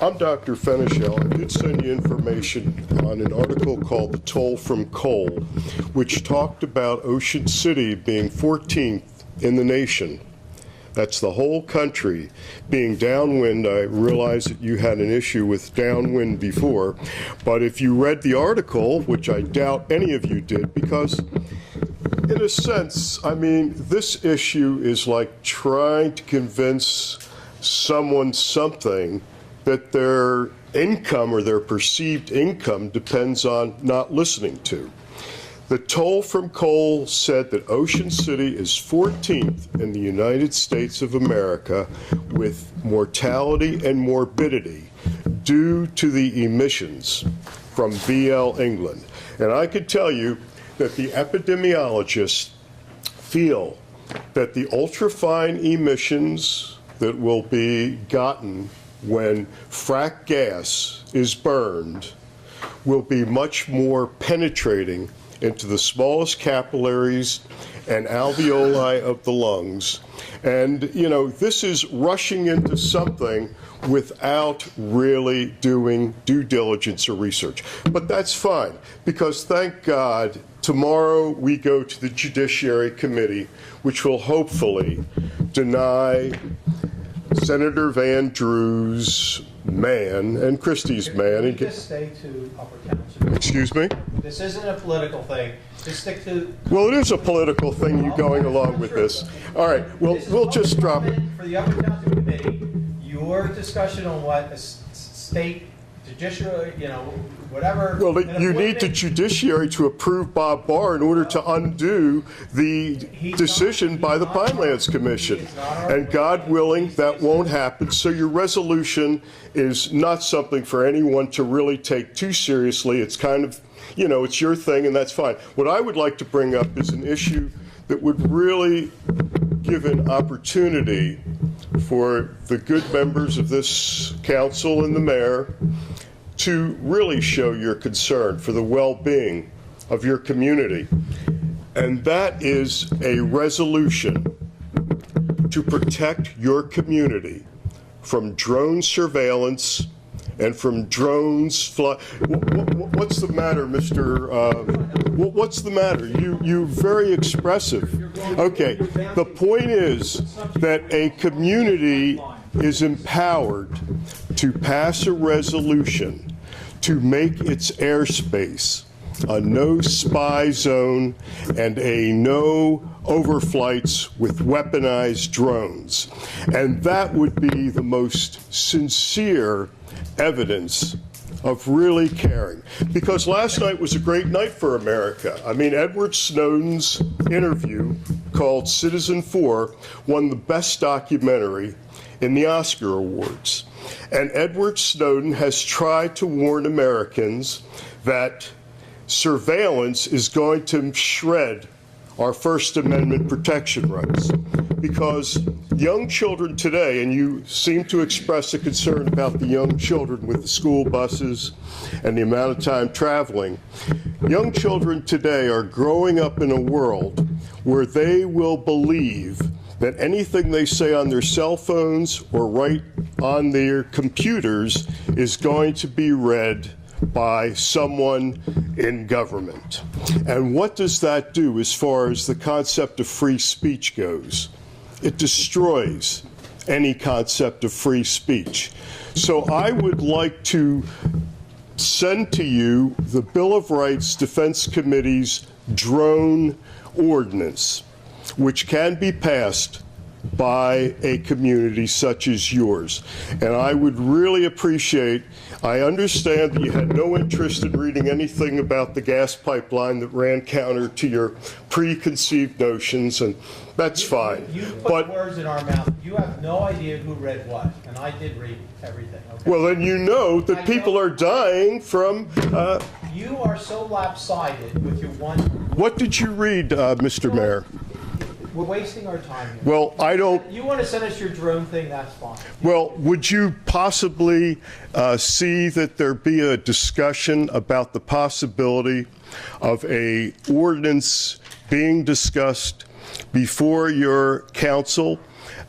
I'm Dr. Fenichel. I did send you information on an article called The Toll from Coal, which talked about Ocean City being 14th in the nation. That's the whole country being downwind. I realize that you had an issue with downwind before, but if you read the article, which I doubt any of you did, because in a sense, I mean, this issue is like trying to convince someone something that their income or their perceived income depends on not listening to. The toll from coal said that Ocean City is 14th in the United States of America with mortality and morbidity due to the emissions from BL England. And I could tell you that the epidemiologists feel that the ultrafine emissions that will be gotten when frack gas is burned will be much more penetrating into the smallest capillaries and alveoli of the lungs. And, you know, this is rushing into something without really doing due diligence or research. But that's fine, because thank God, tomorrow we go to the Judiciary Committee, which will hopefully deny Senator Van Drew's man and Christie's man. Can we And just stay to Upper Township? excuse me? This isn't a political thing. Just stick to. Well, it is a political thing, you going along with this. All right, well, This is we'll just drop it. For the Upper Township Committee, your discussion on what a state judiciary, you know, whatever. Well, and you if need the women- judiciary to approve Bob Barr in order to undo the decision by the Pinelands Commission. And God willing, that won't happen. So your resolution is not something for anyone to really take too seriously. It's kind of, you know, it's your thing, and that's fine. What I would like to bring up is an issue that would really give an opportunity for the good members of this council and the mayor to really show your concern for the well-being of your community. And that is a resolution to protect your community from drone surveillance and from drones fly. What's the matter, Mr. What's the matter? You're very expressive. Okay, the point is that a community is empowered to pass a resolution to make its airspace a no spy zone and a no overflights with weaponized drones. And that would be the most sincere evidence of really caring. Because last night was a great night for America. I mean, Edward Snowden's interview called Citizen 4 won the best documentary in the Oscar Awards. And Edward Snowden has tried to warn Americans that surveillance is going to shred our First Amendment protection rights. Because young children today, and you seem to express a concern about the young children with the school buses and the amount of time traveling, young children today are growing up in a world where they will believe that anything they say on their cell phones or write on their computers is going to be read by someone in government. And what does that do as far as the concept of free speech goes? It destroys any concept of free speech. So I would like to send to you the Bill of Rights Defense Committee's drone ordinance, which can be passed by a community such as yours. And I would really appreciate, I understand that you had no interest in reading anything about the gas pipeline that ran counter to your preconceived notions, and that's fine. You put words in our mouth. You have no idea who read what, and I did read everything, okay? Well, then you know that people are dying from... You are so lopsided with your one... What did you read, Mr. Mayor? we're wasting our time here. Well, I don't, You want to send us your drone thing, that's fine. well, would you possibly see that there be a discussion about the possibility of a ordinance being discussed before your council,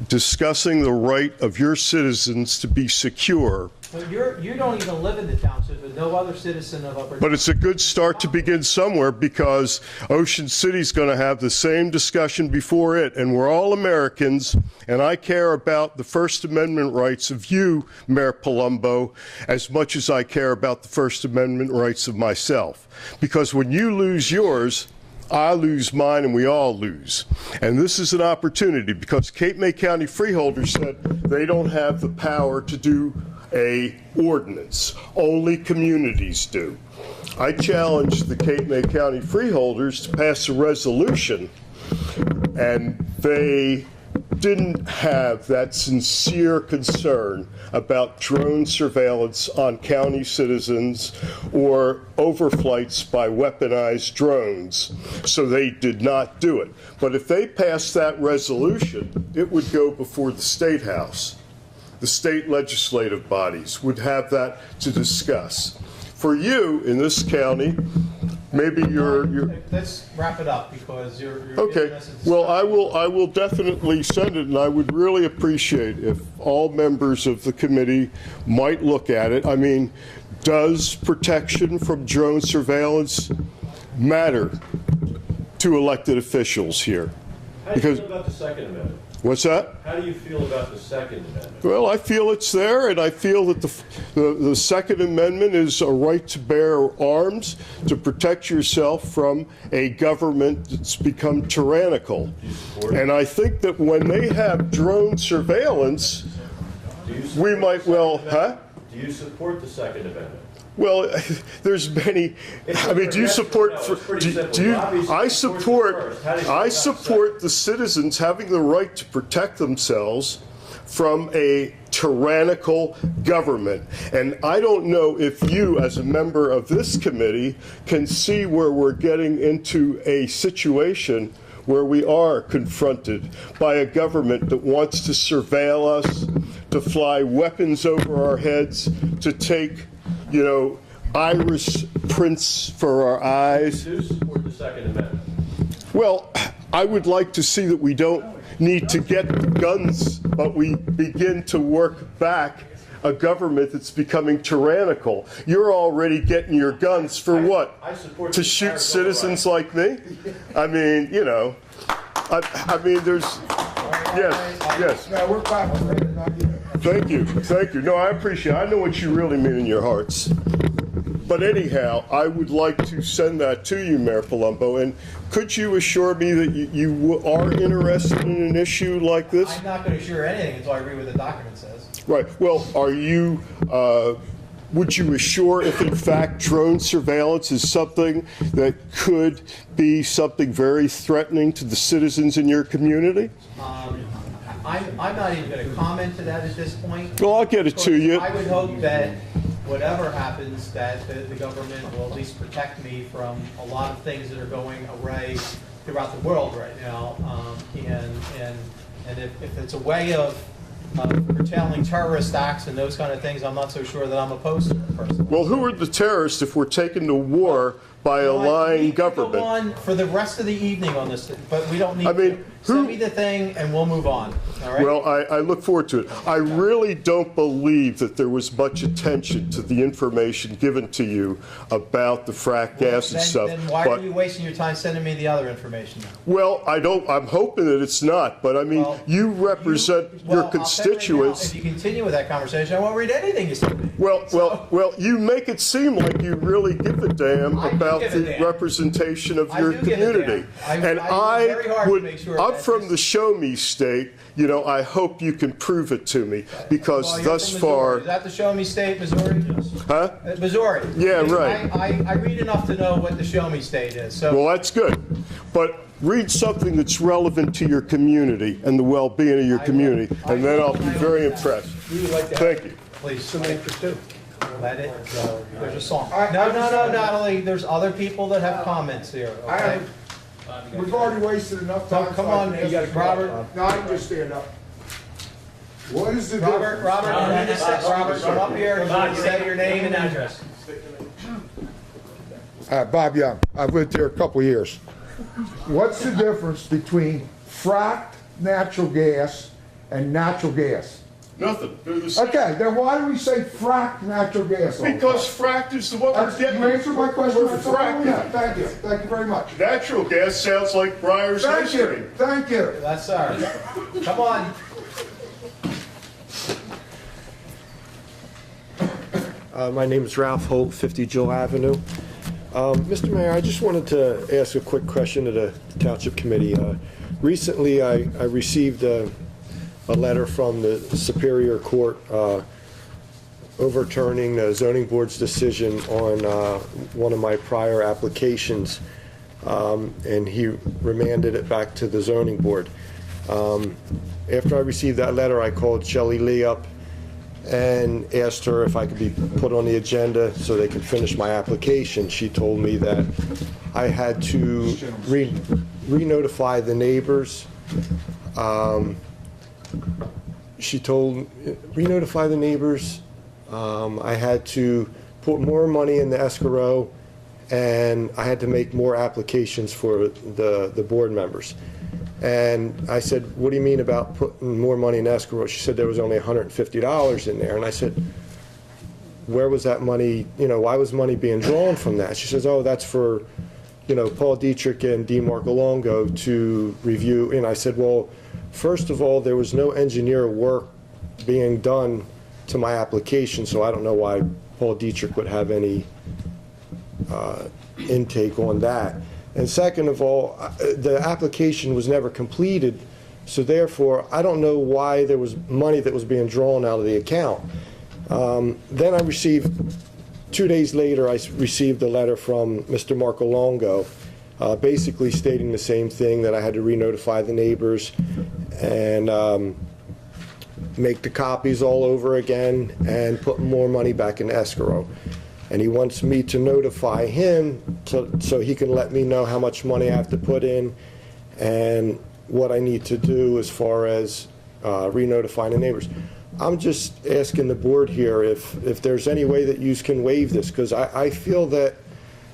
discussing the right of your citizens to be secure? But you don't even live in the township, and no other citizen of Upper. But it's a good start to begin somewhere, because Ocean City's going to have the same discussion before it, and we're all Americans, and I care about the First Amendment rights of you, Mayor Palumbo, as much as I care about the First Amendment rights of myself. Because when you lose yours, I lose mine, and we all lose. And this is an opportunity, because Cape May County freeholders said they don't have the power to do a ordinance. Only communities do. I challenged the Cape May County freeholders to pass a resolution, and they didn't have that sincere concern about drone surveillance on county citizens or overflights by weaponized drones, so they did not do it. But if they passed that resolution, it would go before the State House. The state legislative bodies would have that to discuss. For you, in this county, maybe you're Let's wrap it up, because you're okay. giving us a Well, I will definitely send it, and I would really appreciate if all members of the committee might look at it. I mean, does protection from drone surveillance matter to elected officials here? How do you feel about the Second Amendment? What's that? How do you feel about the Second Amendment? Well, I feel it's there, and I feel that the Second Amendment is a right to bear arms to protect yourself from a government that's become tyrannical. And I think that when they have drone surveillance, we might well, huh? Do you support the Second Amendment? Well, there's many. I mean, do you support? I support the citizens having the right to protect themselves from a tyrannical government. And I don't know if you, as a member of this committee, can see where we're getting into a situation where we are confronted by a government that wants to surveil us, to fly weapons over our heads, to take, you know, iris prints for our eyes. Do you support the Second Amendment? Well, I would like to see that we don't need to get guns, but we begin to work back a government that's becoming tyrannical. You're already getting your guns for what? I support To the shoot entire citizens Bill like me? I mean, you know, I mean, there's, yes. No, we're fine. Thank you, thank you. No, I appreciate it. I know what you really mean in your hearts. But anyhow, I would like to send that to you, Mayor Palumbo, and could you assure me that you are interested in an issue like this? I'm not going to assure anything until I read what the document says. Right, well, are you, would you assure if in fact drone surveillance is something that could be something very threatening to the citizens in your community? I'm not even going to comment to that at this point. Well, I'll get it to you. I would hope that whatever happens, that the government will at least protect me from a lot of things that are going awry throughout the world right now. And if it's a way of curtailing terrorist acts and those kind of things, I'm not so sure that I'm opposed to it personally. Well, who are the terrorists if we're taken to war by a lying We could go government? on for the rest of the evening on this, but we don't need I mean, to. Send me the thing and we'll move on, all right? Well, I look forward to it. I really don't believe that there was much attention to the information given to you about the frack gas and stuff. Then why are you wasting your time sending me the other information? Well, I'm hoping that it's not, but I mean, you represent your constituents. If you continue with that conversation, I won't read anything you send me. Well, you make it seem like you really give a damn about the representation of your community. And I'm from the show me state, you know, I hope you can prove it to me, because thus far. Is that the show me state, Missouri? Huh? Missouri. Yeah, right. I read enough to know what the show me state is. So. Well, that's good. But read something that's relevant to your community and the well-being of your community, and then I'll be very impressed. Thank you. Please. Some interest too. Let it go. There's a song. No, Natalie, there's other people that have comments here, okay? We've already wasted enough time. Come on, you got Robert. No, I can just stand up. What is the difference? Robert, come up here and say your name and address. Bob Young. I've lived here a couple years. What's the difference between fracked natural gas and natural gas? Nothing. They're the same. Okay, then why do we say fracked natural gas? all the time? Because fracked is the what we're getting. You answered my question. We're That's all I want to know. fracking. Thank you. Thank you very much. Natural gas sounds like Breyer's ice Thank cream. you. Thank you. That's ours. Come on. My name is Ralph Holt, 50 Jill Avenue. Mr. Mayor, I just wanted to ask a quick question to the Township Committee. Recently, I received a letter from the Superior Court overturning the zoning board's decision on one of my prior applications, and he remanded it back to the zoning board. After I received that letter, I called Shelley Lee up and asked her if I could be put on the agenda so they could finish my application. She told me that I had to re-notify the neighbors. Re-notify the neighbors. I had to put more money in the escrow, and I had to make more applications for the board members. And I said, what do you mean about putting more money in escrow? She said there was only $150 in there. And I said, where was that money, why was money being drawn from that? She says, oh, that's for, Paul Dietrich and D. Marcolongo to review. And I said, well, first of all, there was no engineer work being done to my application, so I don't know why Paul Dietrich would have any intake on that. And second of all, the application was never completed, so therefore, I don't know why there was money that was being drawn out of the account. Then I received, 2 days later, I received a letter from Mr. Marcolongo, basically stating the same thing, that I had to re-notify the neighbors and make the copies all over again and put more money back in escrow. And he wants me to notify him so he can let me know how much money I have to put in and what I need to do as far as re-notifying the neighbors. I'm just asking the board here if there's any way that you can waive this, because I feel that,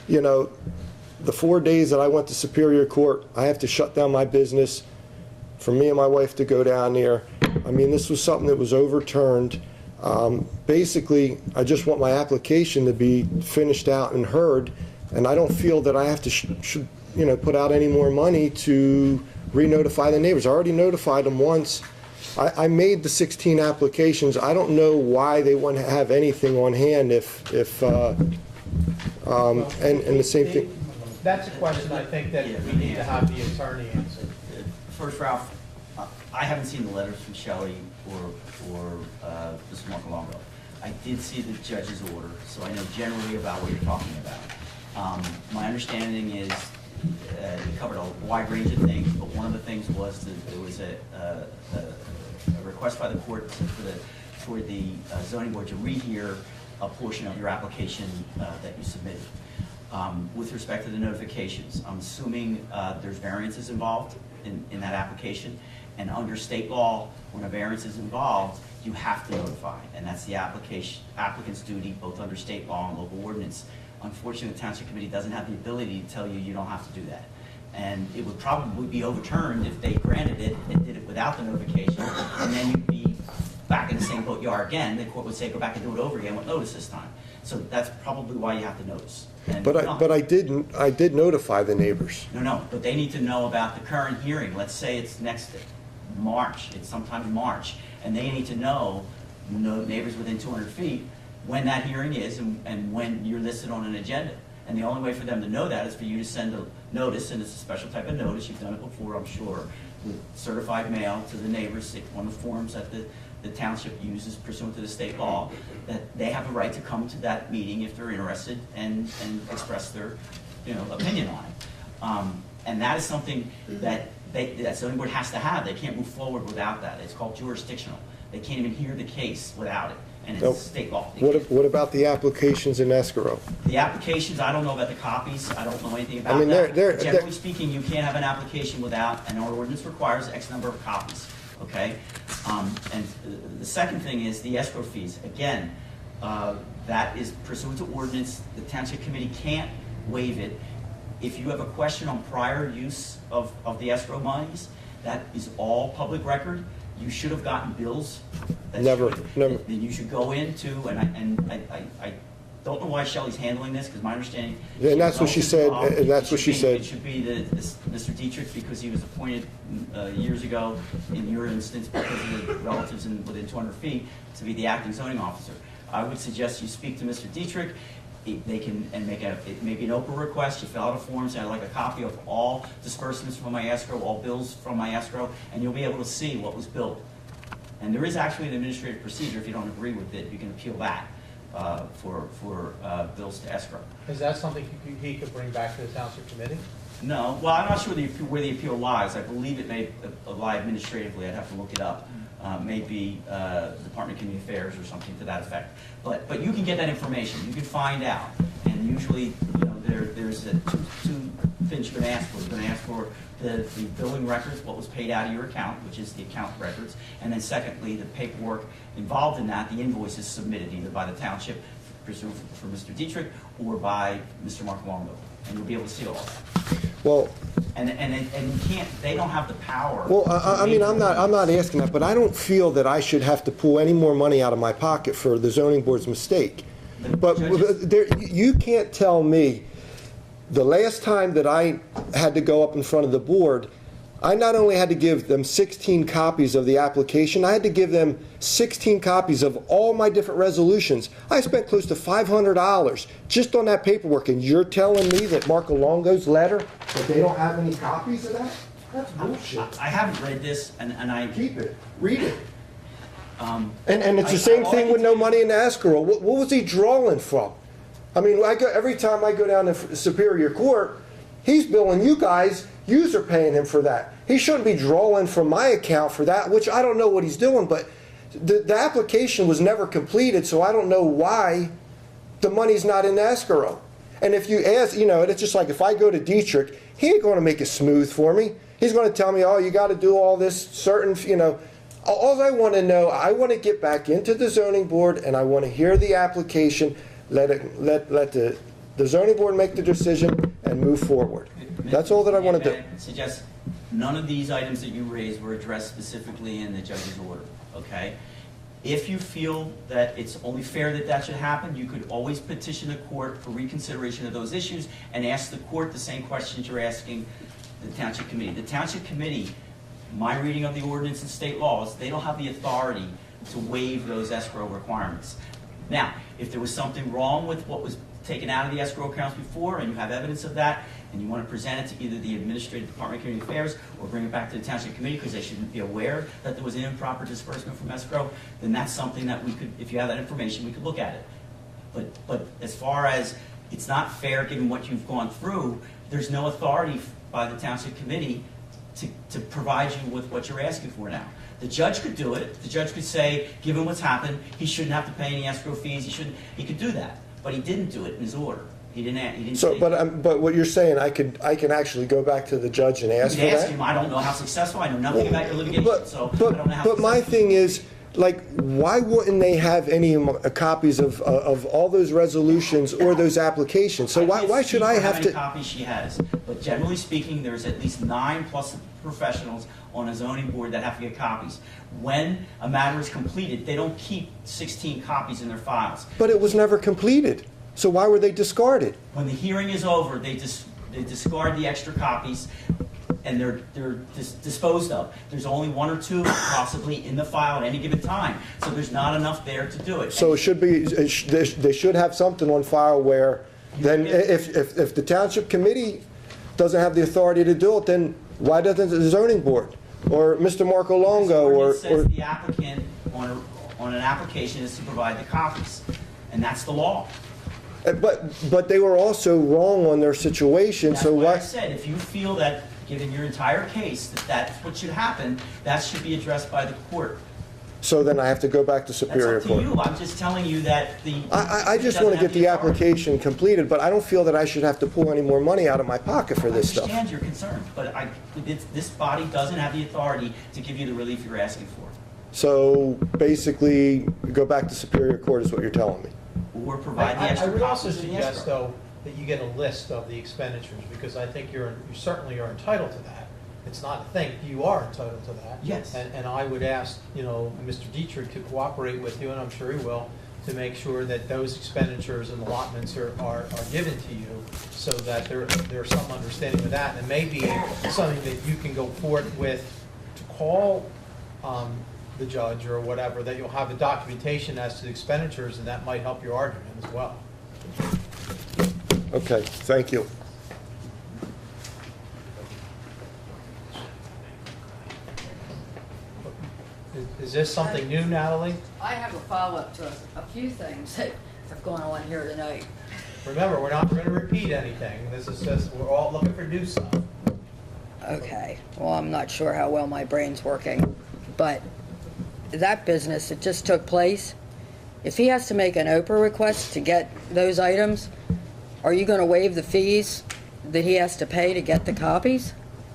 the 4 days that I went to Superior Court, I have to shut down my business for me and my wife to go down there. I mean, this was something that was overturned. Basically, I just want my application to be finished out and heard, and I don't feel that I have to put out any more money to re-notify the neighbors. I already notified them once. I made the 16 applications. I don't know why they wouldn't have anything on hand and the same thing. That's a question I think that we need to have the attorney answer. First, Ralph, I haven't seen the letters from Shelley or Mr. Marcolongo. I did see the judge's order, so I know generally about what you're talking about. My understanding is it covered a wide range of things, but one of the things was that there was a request by the court for the zoning board to rehear a portion of your application that you submitted. With respect to the notifications, I'm assuming there's variances involved in that application, and under state law, when a variance is involved, you have to notify, and that's the applicant's duty, both under state law and local ordinance. Unfortunately, the Township Committee doesn't have the ability to tell you you don't have to do that. And it would probably be overturned if they granted it and did it without the notification, and then you'd be back in the same boat you are again. The court would say, go back and do it over again with notice this time. So that's probably why you have to notice. But I did notify the neighbors. No, but they need to know about the current hearing. Let's say it's next March, it's sometime in March, and they need to know, neighbors within 200 feet, when that hearing is and when you're listed on an agenda. And the only way for them to know that is for you to send a notice, and it's a special type of notice, you've done it before, I'm sure, with certified mail to the neighbors, one of the forms that the township uses pursuant to the state law, that they have a right to come to that meeting if they're interested and express their opinion on it. And that is something that that zoning board has to have. They can't move forward without that. It's called jurisdictional. They can't even hear the case without it. and Nope. it's state law. What about the applications in escrow? The applications, I don't know about the copies, I don't know anything about I mean, that. they're- Generally speaking, you can't have an application without, and our ordinance requires X number of copies, okay? And the second thing is the escrow fees. Again, that is pursuant to ordinance, the township committee can't waive it. If you have a question on prior use of the escrow monies, that is all public record. You should have gotten bills. Never. Then you should go into, and I don't know why Shelley's handling this, because my understanding. Yeah, and that's what she said, and that's what she said. It should be Mr. Dietrich, because he was appointed years ago, in your instance, because of the relatives within 200 feet, to be the acting zoning officer. I would suggest you speak to Mr. Dietrich. They can, and it may be an Oprah request, you fill out a form, say I'd like a copy of all disbursements from my escrow, all bills from my escrow, and you'll be able to see what was billed. And there is actually an administrative procedure. If you don't agree with it, you can appeal back for bills to escrow. Is that something he could bring back to the township committee? No, well, I'm not sure where the appeal lies. I believe it may lie administratively. I'd have to look it up. Maybe Department of Community Affairs or something to that effect. But you can get that information. You can find out. And usually, there's two things you're going to ask for. You're going to ask for the billing records, what was paid out of your account, which is the account records. And then secondly, the paperwork involved in that, the invoices submitted either by the township, presumed for Mr. Dietrich, or by Mr. Mark Longo. And you'll be able to see all that. Well, And you can't, they don't have the power. well, I mean, I'm not asking that, but I don't feel that I should have to pull any more money out of my pocket for the zoning board's mistake. But you can't tell me, the last time that I had to go up in front of the board, I not only had to give them 16 copies of the application, I had to give them 16 copies of all my different resolutions. I spent close to $500 just on that paperwork, and you're telling me that Marco Longo's letter, that they don't have any copies of that? That's bullshit. I haven't read this, and I... Keep it. Read it. Um, And it's the same thing with no money in escrow. What was he drawing from? I mean, every time I go down to Superior Court, he's billing you guys. Yous are paying him for that. He shouldn't be drawing from my account for that, which I don't know what he's doing, but the application was never completed, so I don't know why the money's not in escrow. And if you ask, it's just like if I go to Dietrich, he ain't going to make it smooth for me. He's going to tell me, oh, you got to do all this certain, all I want to know, I want to get back into the zoning board, and I want to hear the application, let the zoning board make the decision and move forward. That's all that I want to do. I suggest none of these items that you raised were addressed specifically in the judge's order, okay? If you feel that it's only fair that that should happen, you could always petition the court for reconsideration of those issues and ask the court the same questions you're asking the township committee. The township committee, my reading of the ordinance and state laws, they don't have the authority to waive those escrow requirements. Now, if there was something wrong with what was taken out of the escrow accounts before, and you have evidence of that, and you want to present it to either the Administrative Department of Community Affairs or bring it back to the Township Committee because they shouldn't be aware that there was an improper disbursement from escrow, then that's something that we could, if you have that information, we could look at it. But as far as it's not fair given what you've gone through, there's no authority by the Township Committee to provide you with what you're asking for now. The judge could do it. The judge could say, given what's happened, he shouldn't have to pay any escrow fees. He could do that, but he didn't do it in his order. He didn't. So, but what you're saying, I can actually go back to the judge and ask for that? You can ask him. I don't know how successful. I know nothing about your litigation, so I don't know how. But my thing is, why wouldn't they have any copies of all those resolutions or those applications? So why should I have to? How many copies she has? But generally speaking, there's at least 9+ professionals on a zoning board that have to get copies. When a matter is completed, they don't keep 16 copies in their files. But it was never completed. So why were they discarded? When the hearing is over, they discard the extra copies, and they're disposed of. There's only 1 or 2 possibly in the file at any given time, so there's not enough there to do it. So it should be. They should have something on file where, then, if the township committee doesn't have the authority to do it, then why doesn't the zoning board or Mr. Marco Longo or says the applicant on an application is to provide the copies, and that's the law. But they were also wrong on their situation. That's so what why? I said. If you feel that, given your entire case, that that's what should happen, that should be addressed by the court. So then I have to go back to Superior That's up to Court. you. I'm just telling you that the. I just want to get the application completed, but I don't feel that I should have to pull any more money out of my pocket for this I stuff. understand your concern, but this body doesn't have the authority to give you the relief you're asking for. So basically, go back to Superior Court is what you're telling me. Or provide the I extra would also copies in the suggest, escrow. though, that you get a list of the expenditures, because I think you certainly are entitled to that. It's not a thing, you are entitled to that. Yes. And I would ask, Mr. Dietrich to cooperate with you, and I'm sure he will, to make sure that those expenditures and allotments are given to you, so that there's some understanding of that. And it may be something that you can go forth with to call the judge or whatever, that you'll have the documentation as to the expenditures, and that might help your argument as well. Okay, thank you. Is this something new, Natalie? I have a follow-up to a few things that have gone on here tonight. Remember, we're not going to repeat anything. This is just, we're all looking for new stuff. Okay, well, I'm not sure how well my brain's working, but that business that just took place, if he has to make an Oprah request to get those items, are you going to waive the fees that he has to pay to get the copies?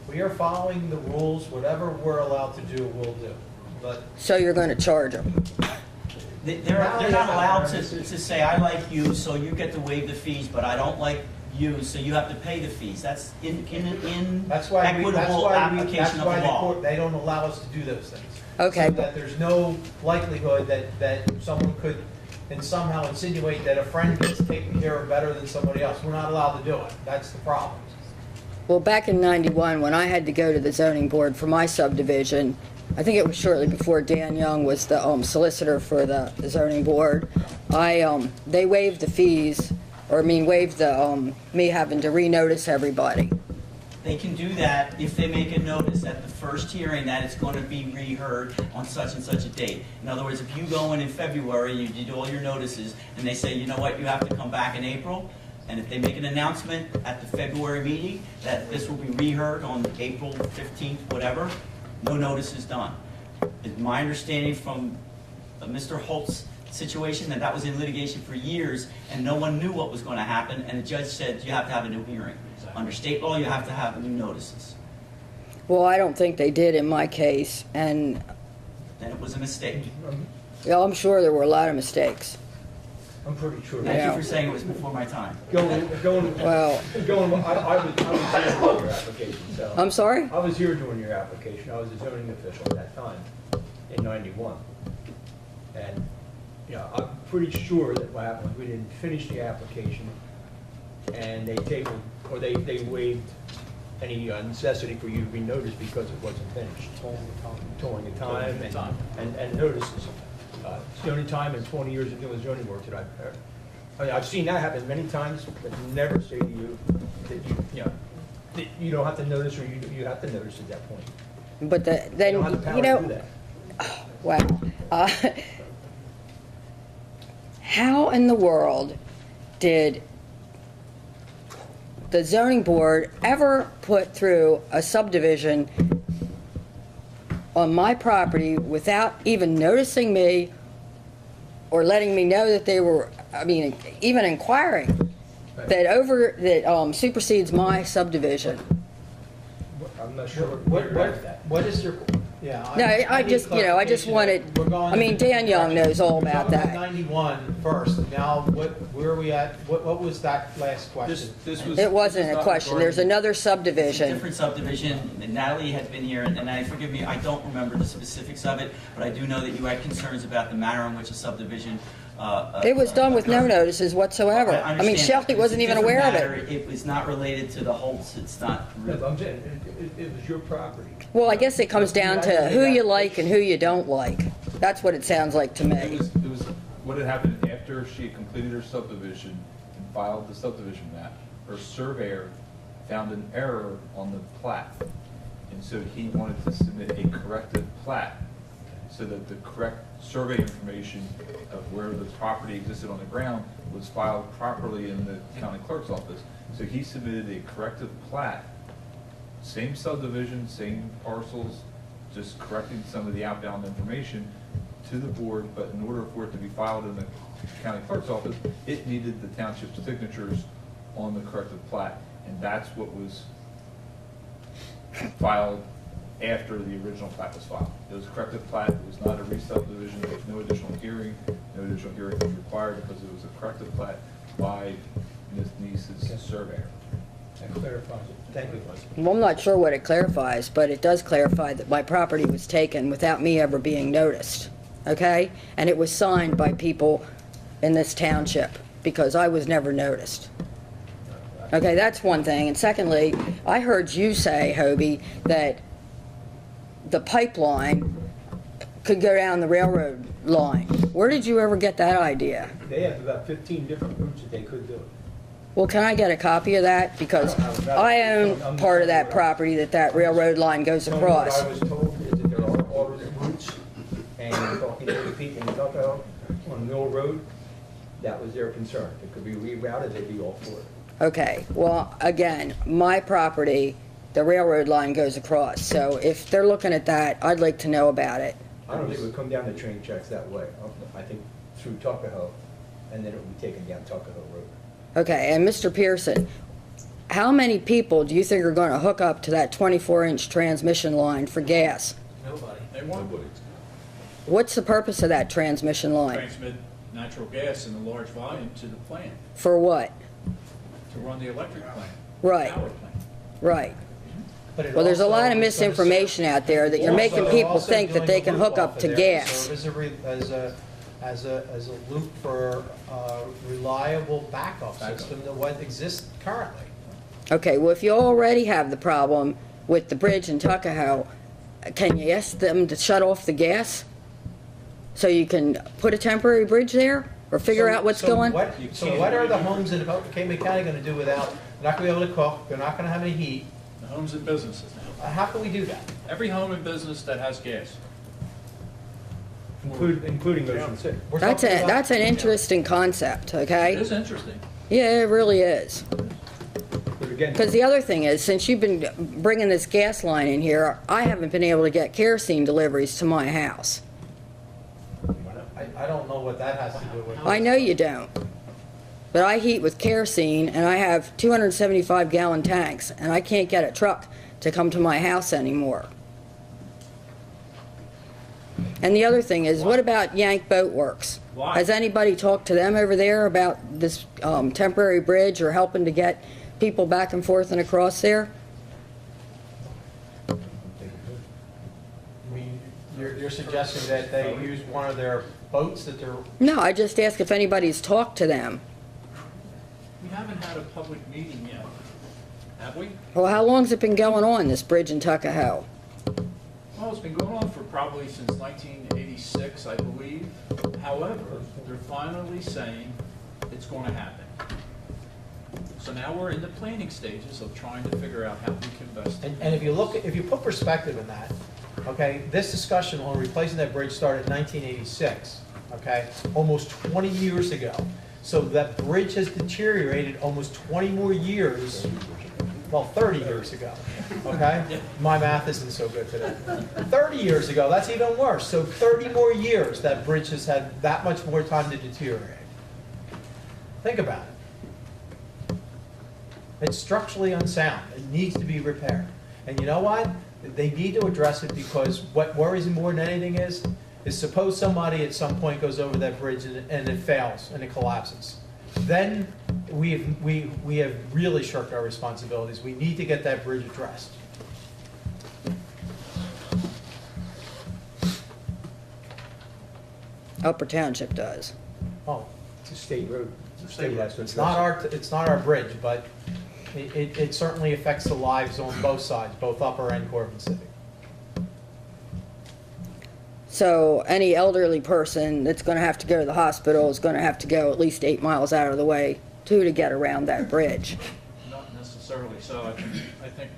We are following the rules. Whatever we're allowed to do, we'll do. But So you're going to charge him? They're not allowed to say, I like you, so you get to waive the fees, but I don't like you, so you have to pay the fees. That's in equitable application of the law. They don't allow us to do those things. Okay. So that there's no likelihood that someone could and somehow insinuate that a friend gets taken care of better than somebody else. We're not allowed to do it. That's the problem. Well, back in '91, when I had to go to the zoning board for my subdivision, I think it was shortly before Dan Young was the solicitor for the zoning board, they waived the fees, waived the, me having to renotice everybody. They can do that if they make a notice at the first hearing that it's going to be reheard on such and such a date. In other words, if you go in February, you did all your notices, and they say, you know what, you have to come back in April, and if they make an announcement at the February meeting that this will be reheard on April 15th, whatever, no notice is done. It's my understanding from Mr. Holt's situation that was in litigation for years, and no one knew what was going to happen, and the judge said you have to have a new hearing. Under state law, you have to have new notices. Well, I don't think they did in my case, and Then it was a mistake. I'm sure there were a lot of mistakes. I'm pretty sure. Thank Yeah. you for saying it was before my time. Well, I was here during your application, so. I'm sorry? I was here during your application. I was a zoning official at that time, in '91. And, I'm pretty sure that what happened was we didn't finish the application, and they tabled, or they waived any necessity for you to be noticed because it wasn't finished. Towing the time and notices. It's the only time in 20 years of doing zoning work that I've heard. I've seen that happen many times, but never say to you that that you don't have to notice, or you have to notice at that point. But You don't have the power to do that. wow. How in the world did the zoning board ever put through a subdivision on my property without even noticing me or letting me know that they were, even inquiring, that supersedes my subdivision? I'm not sure What is your, yeah. No, I just wanted, Dan Young knows all about We're talking that. 91 first. Now, where are we at? What was that last question? It wasn't a question. There's another It's a subdivision. different subdivision. And Natalie had been here, and forgive me, I don't remember the specifics of it, but I do know that you had concerns about the manner in which a subdivision. It was done with no notices whatsoever. I understand. Shelley It's a wasn't even different aware of matter. it. It was not related to the Holtz. It's not. No, but I'm saying, it was your property. Well, I guess it comes down to who you like and who you don't like. That's what it sounds like to It me. was what had happened after she had completed her subdivision and filed the subdivision map. Her surveyor found an error on the plat, and so he wanted to submit a corrected plat so that the correct survey information of where the property existed on the ground was filed properly in the county clerk's office. So he submitted a corrected plat, same subdivision, same parcels, just correcting some of the outbound information, to the board, but in order for it to be filed in the county clerk's office, it needed the township's signatures on the corrected plat, and that's what was filed after the original plat was filed. It was a corrected plat, it was not a re-subdivision, there was no additional hearing was required because it was a corrected plat by Ms. Neese's surveyor. That clarifies it. Thank you. Well, I'm not sure what it clarifies, but it does clarify that my property was taken without me ever being noticed, okay? And it was signed by people in this township, because I was never noticed. Okay, that's one thing. And secondly, I heard you say, Hobie, that the pipeline could go down the railroad line. Where did you ever get that idea? They have about 15 different routes that they could do it. Well, can I get a copy of that? Because I own part of that property that railroad line goes across. What I was told is that there are alternate routes, and talking to the people in Tuckahoe on Mill Road, that was their concern. It could be rerouted, they'd be all for it. Okay, well, again, my property, the railroad line goes across. So if they're looking at that, I'd like to know about it. I don't think it would come down the train tracks that way. I think through Tuckahoe, and then it would be taken down Tuckahoe Road. Okay, and Mr. Pearson, how many people do you think are going to hook up to that 24-inch transmission line for gas? Nobody. They won't What's the purpose of that transmission line? transmit natural gas in a large volume to the plant, For what? to run the electric plant. Right. Power plant. Right. But it Well, there's a also lot of is gonna misinformation out there that you're Also, making they're people also think that doing they a can loop hook up off of to there gas. to serve as a loop for reliable backup system to what exists currently. Okay, well, if you already have the problem with the bridge in Tuckahoe, can you ask them to shut off the gas? So you can put a temporary bridge there, or figure out what's going? So what are the homes in Cayman County gonna do without, they're not gonna be able to cook, they're not gonna have any heat? The homes and businesses now. How can we do that? Every home and business that has gas. Including Ocean City. We're That's talking a, about- that's an interesting concept, It okay? is interesting. Yeah, it really is. But again, Because the other thing is, since you've been bringing this gas line in here, I haven't been able to get kerosene deliveries to my house. I don't know what that has to do with. I know you don't. But I heat with kerosene, and I have 275-gallon tanks, and I can't get a truck to come to my house anymore. And the other thing is, what about Yank Boat Works? Why? Has anybody talked to them over there about this temporary bridge or helping to get people back and forth and across there? I mean, you're suggesting that they use one of their boats that they're, No, I just asked if anybody's talked to them. We haven't had a public meeting yet, have we? Well, how long's it been going on, this bridge in Tuckahoe? Well, it's been going on for probably since 1986, I believe. However, they're finally saying it's going to happen. So now we're in the planning stages of trying to figure out how we can best. and if you look, if you put perspective in that, okay, this discussion on replacing that bridge started in 1986, okay, almost 20 years ago. So that bridge has deteriorated almost 20 more years, well, 30 years ago, okay? My math isn't so good today. 30 years ago, that's even worse. So 30 more years, that bridge has had that much more time to deteriorate. Think about it. It's structurally unsound. It needs to be repaired. And you know what? They need to address it, because what worries me more than anything is suppose somebody at some point goes over that bridge and it fails and it collapses. Then we have really shirked our responsibilities. We need to get that bridge addressed. Upper Township does. Oh, it's a state road. The state has to it's address not our bridge, but it certainly affects the lives on both sides, both Upper and Corbin City. So any elderly person that's going to have to go to the hospital is going to have to go at least 8 miles out of the way, too, to get around that bridge. Not necessarily so. I think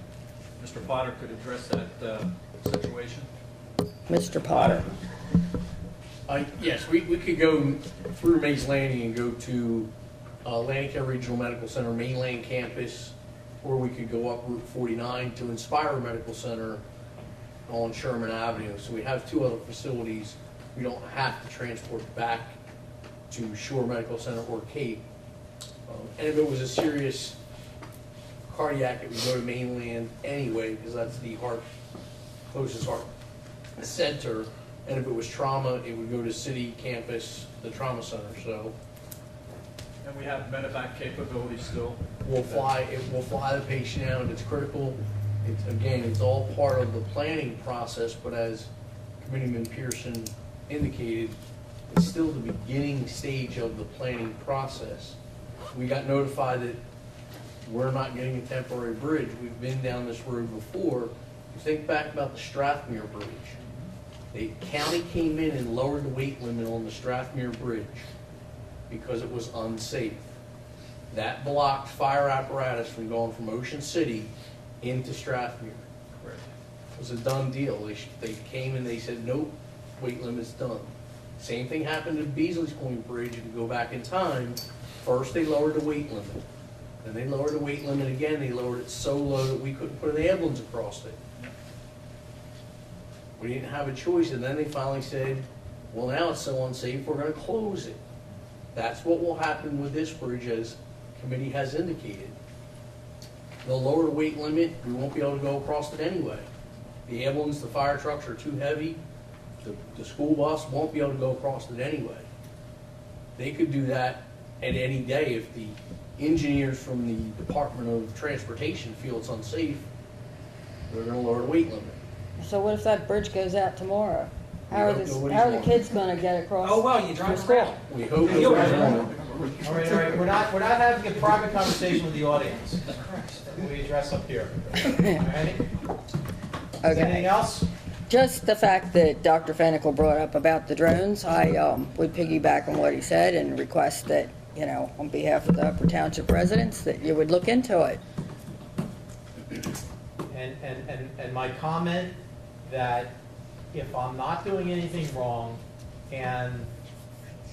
Mr. Potter could address that situation. Mr. Potter. Yes, we could go through Mays Landing and go to Lancaster Regional Medical Center mainland campus, or we could go up Route 49 to Inspire Medical Center on Sherman Avenue. So we have two other facilities we don't have to transport back to Shore Medical Center or Cape. And if it was a serious cardiac, it would go to mainland anyway, because that's the closest heart center. And if it was trauma, it would go to city campus, the trauma center, so. And we have medevac capability still. We'll fly the patient out if it's critical. Again, it's all part of the planning process, but as Committeeman Pearson indicated, it's still the beginning stage of the planning process. We got notified that we're not getting a temporary bridge. We've been down this road before. You think back about the Strathmere Bridge. The county came in and lowered the weight limit on the Strathmere Bridge because it was unsafe. That blocked fire apparatus from going from Ocean City into Strathmere. Correct. It was a done deal. They came and they said, nope, weight limit's done. Same thing happened to Beasley's Point Bridge. If you go back in time, first they lowered the weight limit. Then they lowered the weight limit again. They lowered it so low that we couldn't put an ambulance across it. We didn't have a choice, and then they finally said, well, now it's so unsafe, we're going to close it. That's what will happen with this bridge, as committee has indicated. They'll lower the weight limit, we won't be able to go across it anyway. The ambulance, the fire trucks are too heavy, the school bus won't be able to go across it anyway. They could do that at any day if the engineers from the Department of Transportation feel it's unsafe. They're going to lower the weight limit. So what if that bridge goes out tomorrow? How are We don't know what how are he's the doing. kids gonna get across? Oh, well, you to drive school? around. We hope it's All right, we're not having a private conversation with the audience. We address up here. All right? Is Okay. anything else? Just the fact that Dr. Fenical brought up about the drones, I would piggyback on what he said and request that, you know, on behalf of the Upper Township residents, that you would look into it. And my comment that if I'm not doing anything wrong and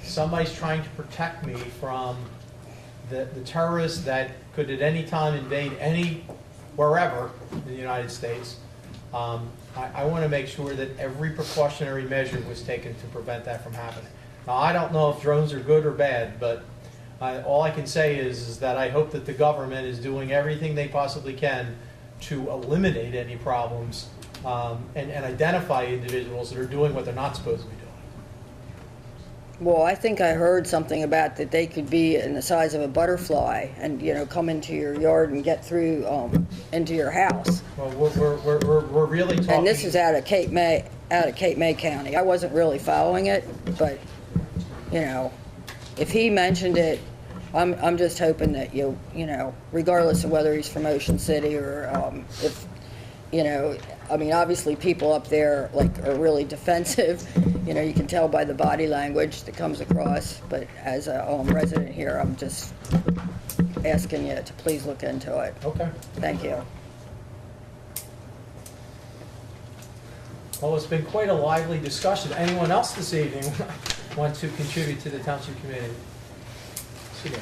somebody's trying to protect me from the terrorists that could at any time invade wherever in the United States, I want to make sure that every precautionary measure was taken to prevent that from happening. Now, I don't know if drones are good or bad, but all I can say is that I hope that the government is doing everything they possibly can to eliminate any problems and identify individuals that are doing what they're not supposed to be doing. Well, I think I heard something about that they could be in the size of a butterfly and, you know, come into your yard and get through into your house. Well, we're really talking. And this is out of Cape May County. I wasn't really following it, but, you know, if he mentioned it, I'm just hoping that you know, regardless of whether he's from Ocean City or if, you know, I mean, obviously people up there like are really defensive. You know, you can tell by the body language that comes across. But as a resident here, I'm just asking you to please look into it. Okay. Thank you. Well, it's been quite a lively discussion. Anyone else this evening want to contribute to the Township Committee? Sit down.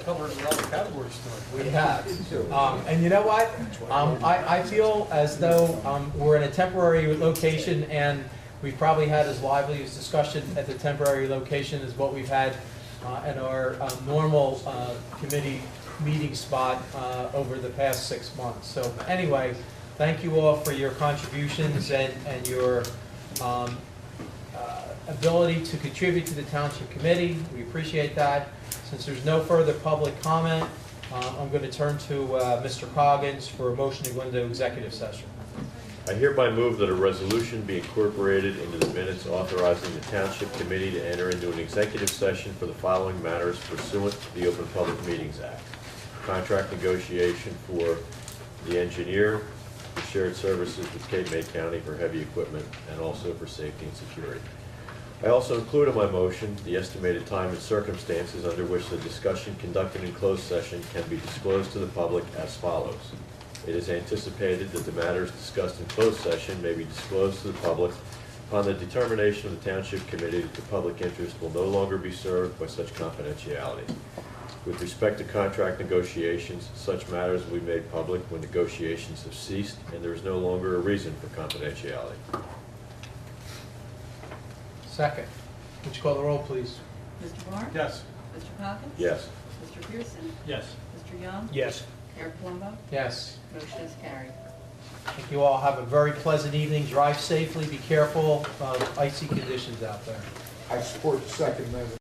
Covered in all the categories tonight. We have. And you know what? I feel as though we're in a temporary location, and we've probably had as lively a discussion at the temporary location as what we've had at our normal committee meeting spot over the past 6 months. So anyway, thank you all for your contributions and your ability to contribute to the Township Committee. We appreciate that. Since there's no further public comment, I'm going to turn to Mr. Coggins for a motion to go into executive session. I hereby move that a resolution be incorporated into the minutes authorizing the Township Committee to enter into an executive session for the following matters pursuant to the Open Public Meetings Act. Contract negotiation for the engineer, for shared services with Cape May County for heavy equipment, and also for safety and security. I also include in my motion the estimated time and circumstances under which the discussion conducted in closed session can be disclosed to the public as follows. It is anticipated that the matters discussed in closed session may be disclosed to the public upon the determination of the Township Committee that the public interest will no longer be served by such confidentiality. With respect to contract negotiations, such matters will be made public when negotiations have ceased and there is no longer a reason for confidentiality. Second. Would you call the roll, please? Mr. Barnes? Yes. Mr. Pockett? Yes. Mr. Pearson? Yes. Mr. Young? Yes. Mayor Palumbo? Yes. Motion is carried. Thank you all. Have a very pleasant evening. Drive safely. Be careful of icy conditions out there. I support the second amendment.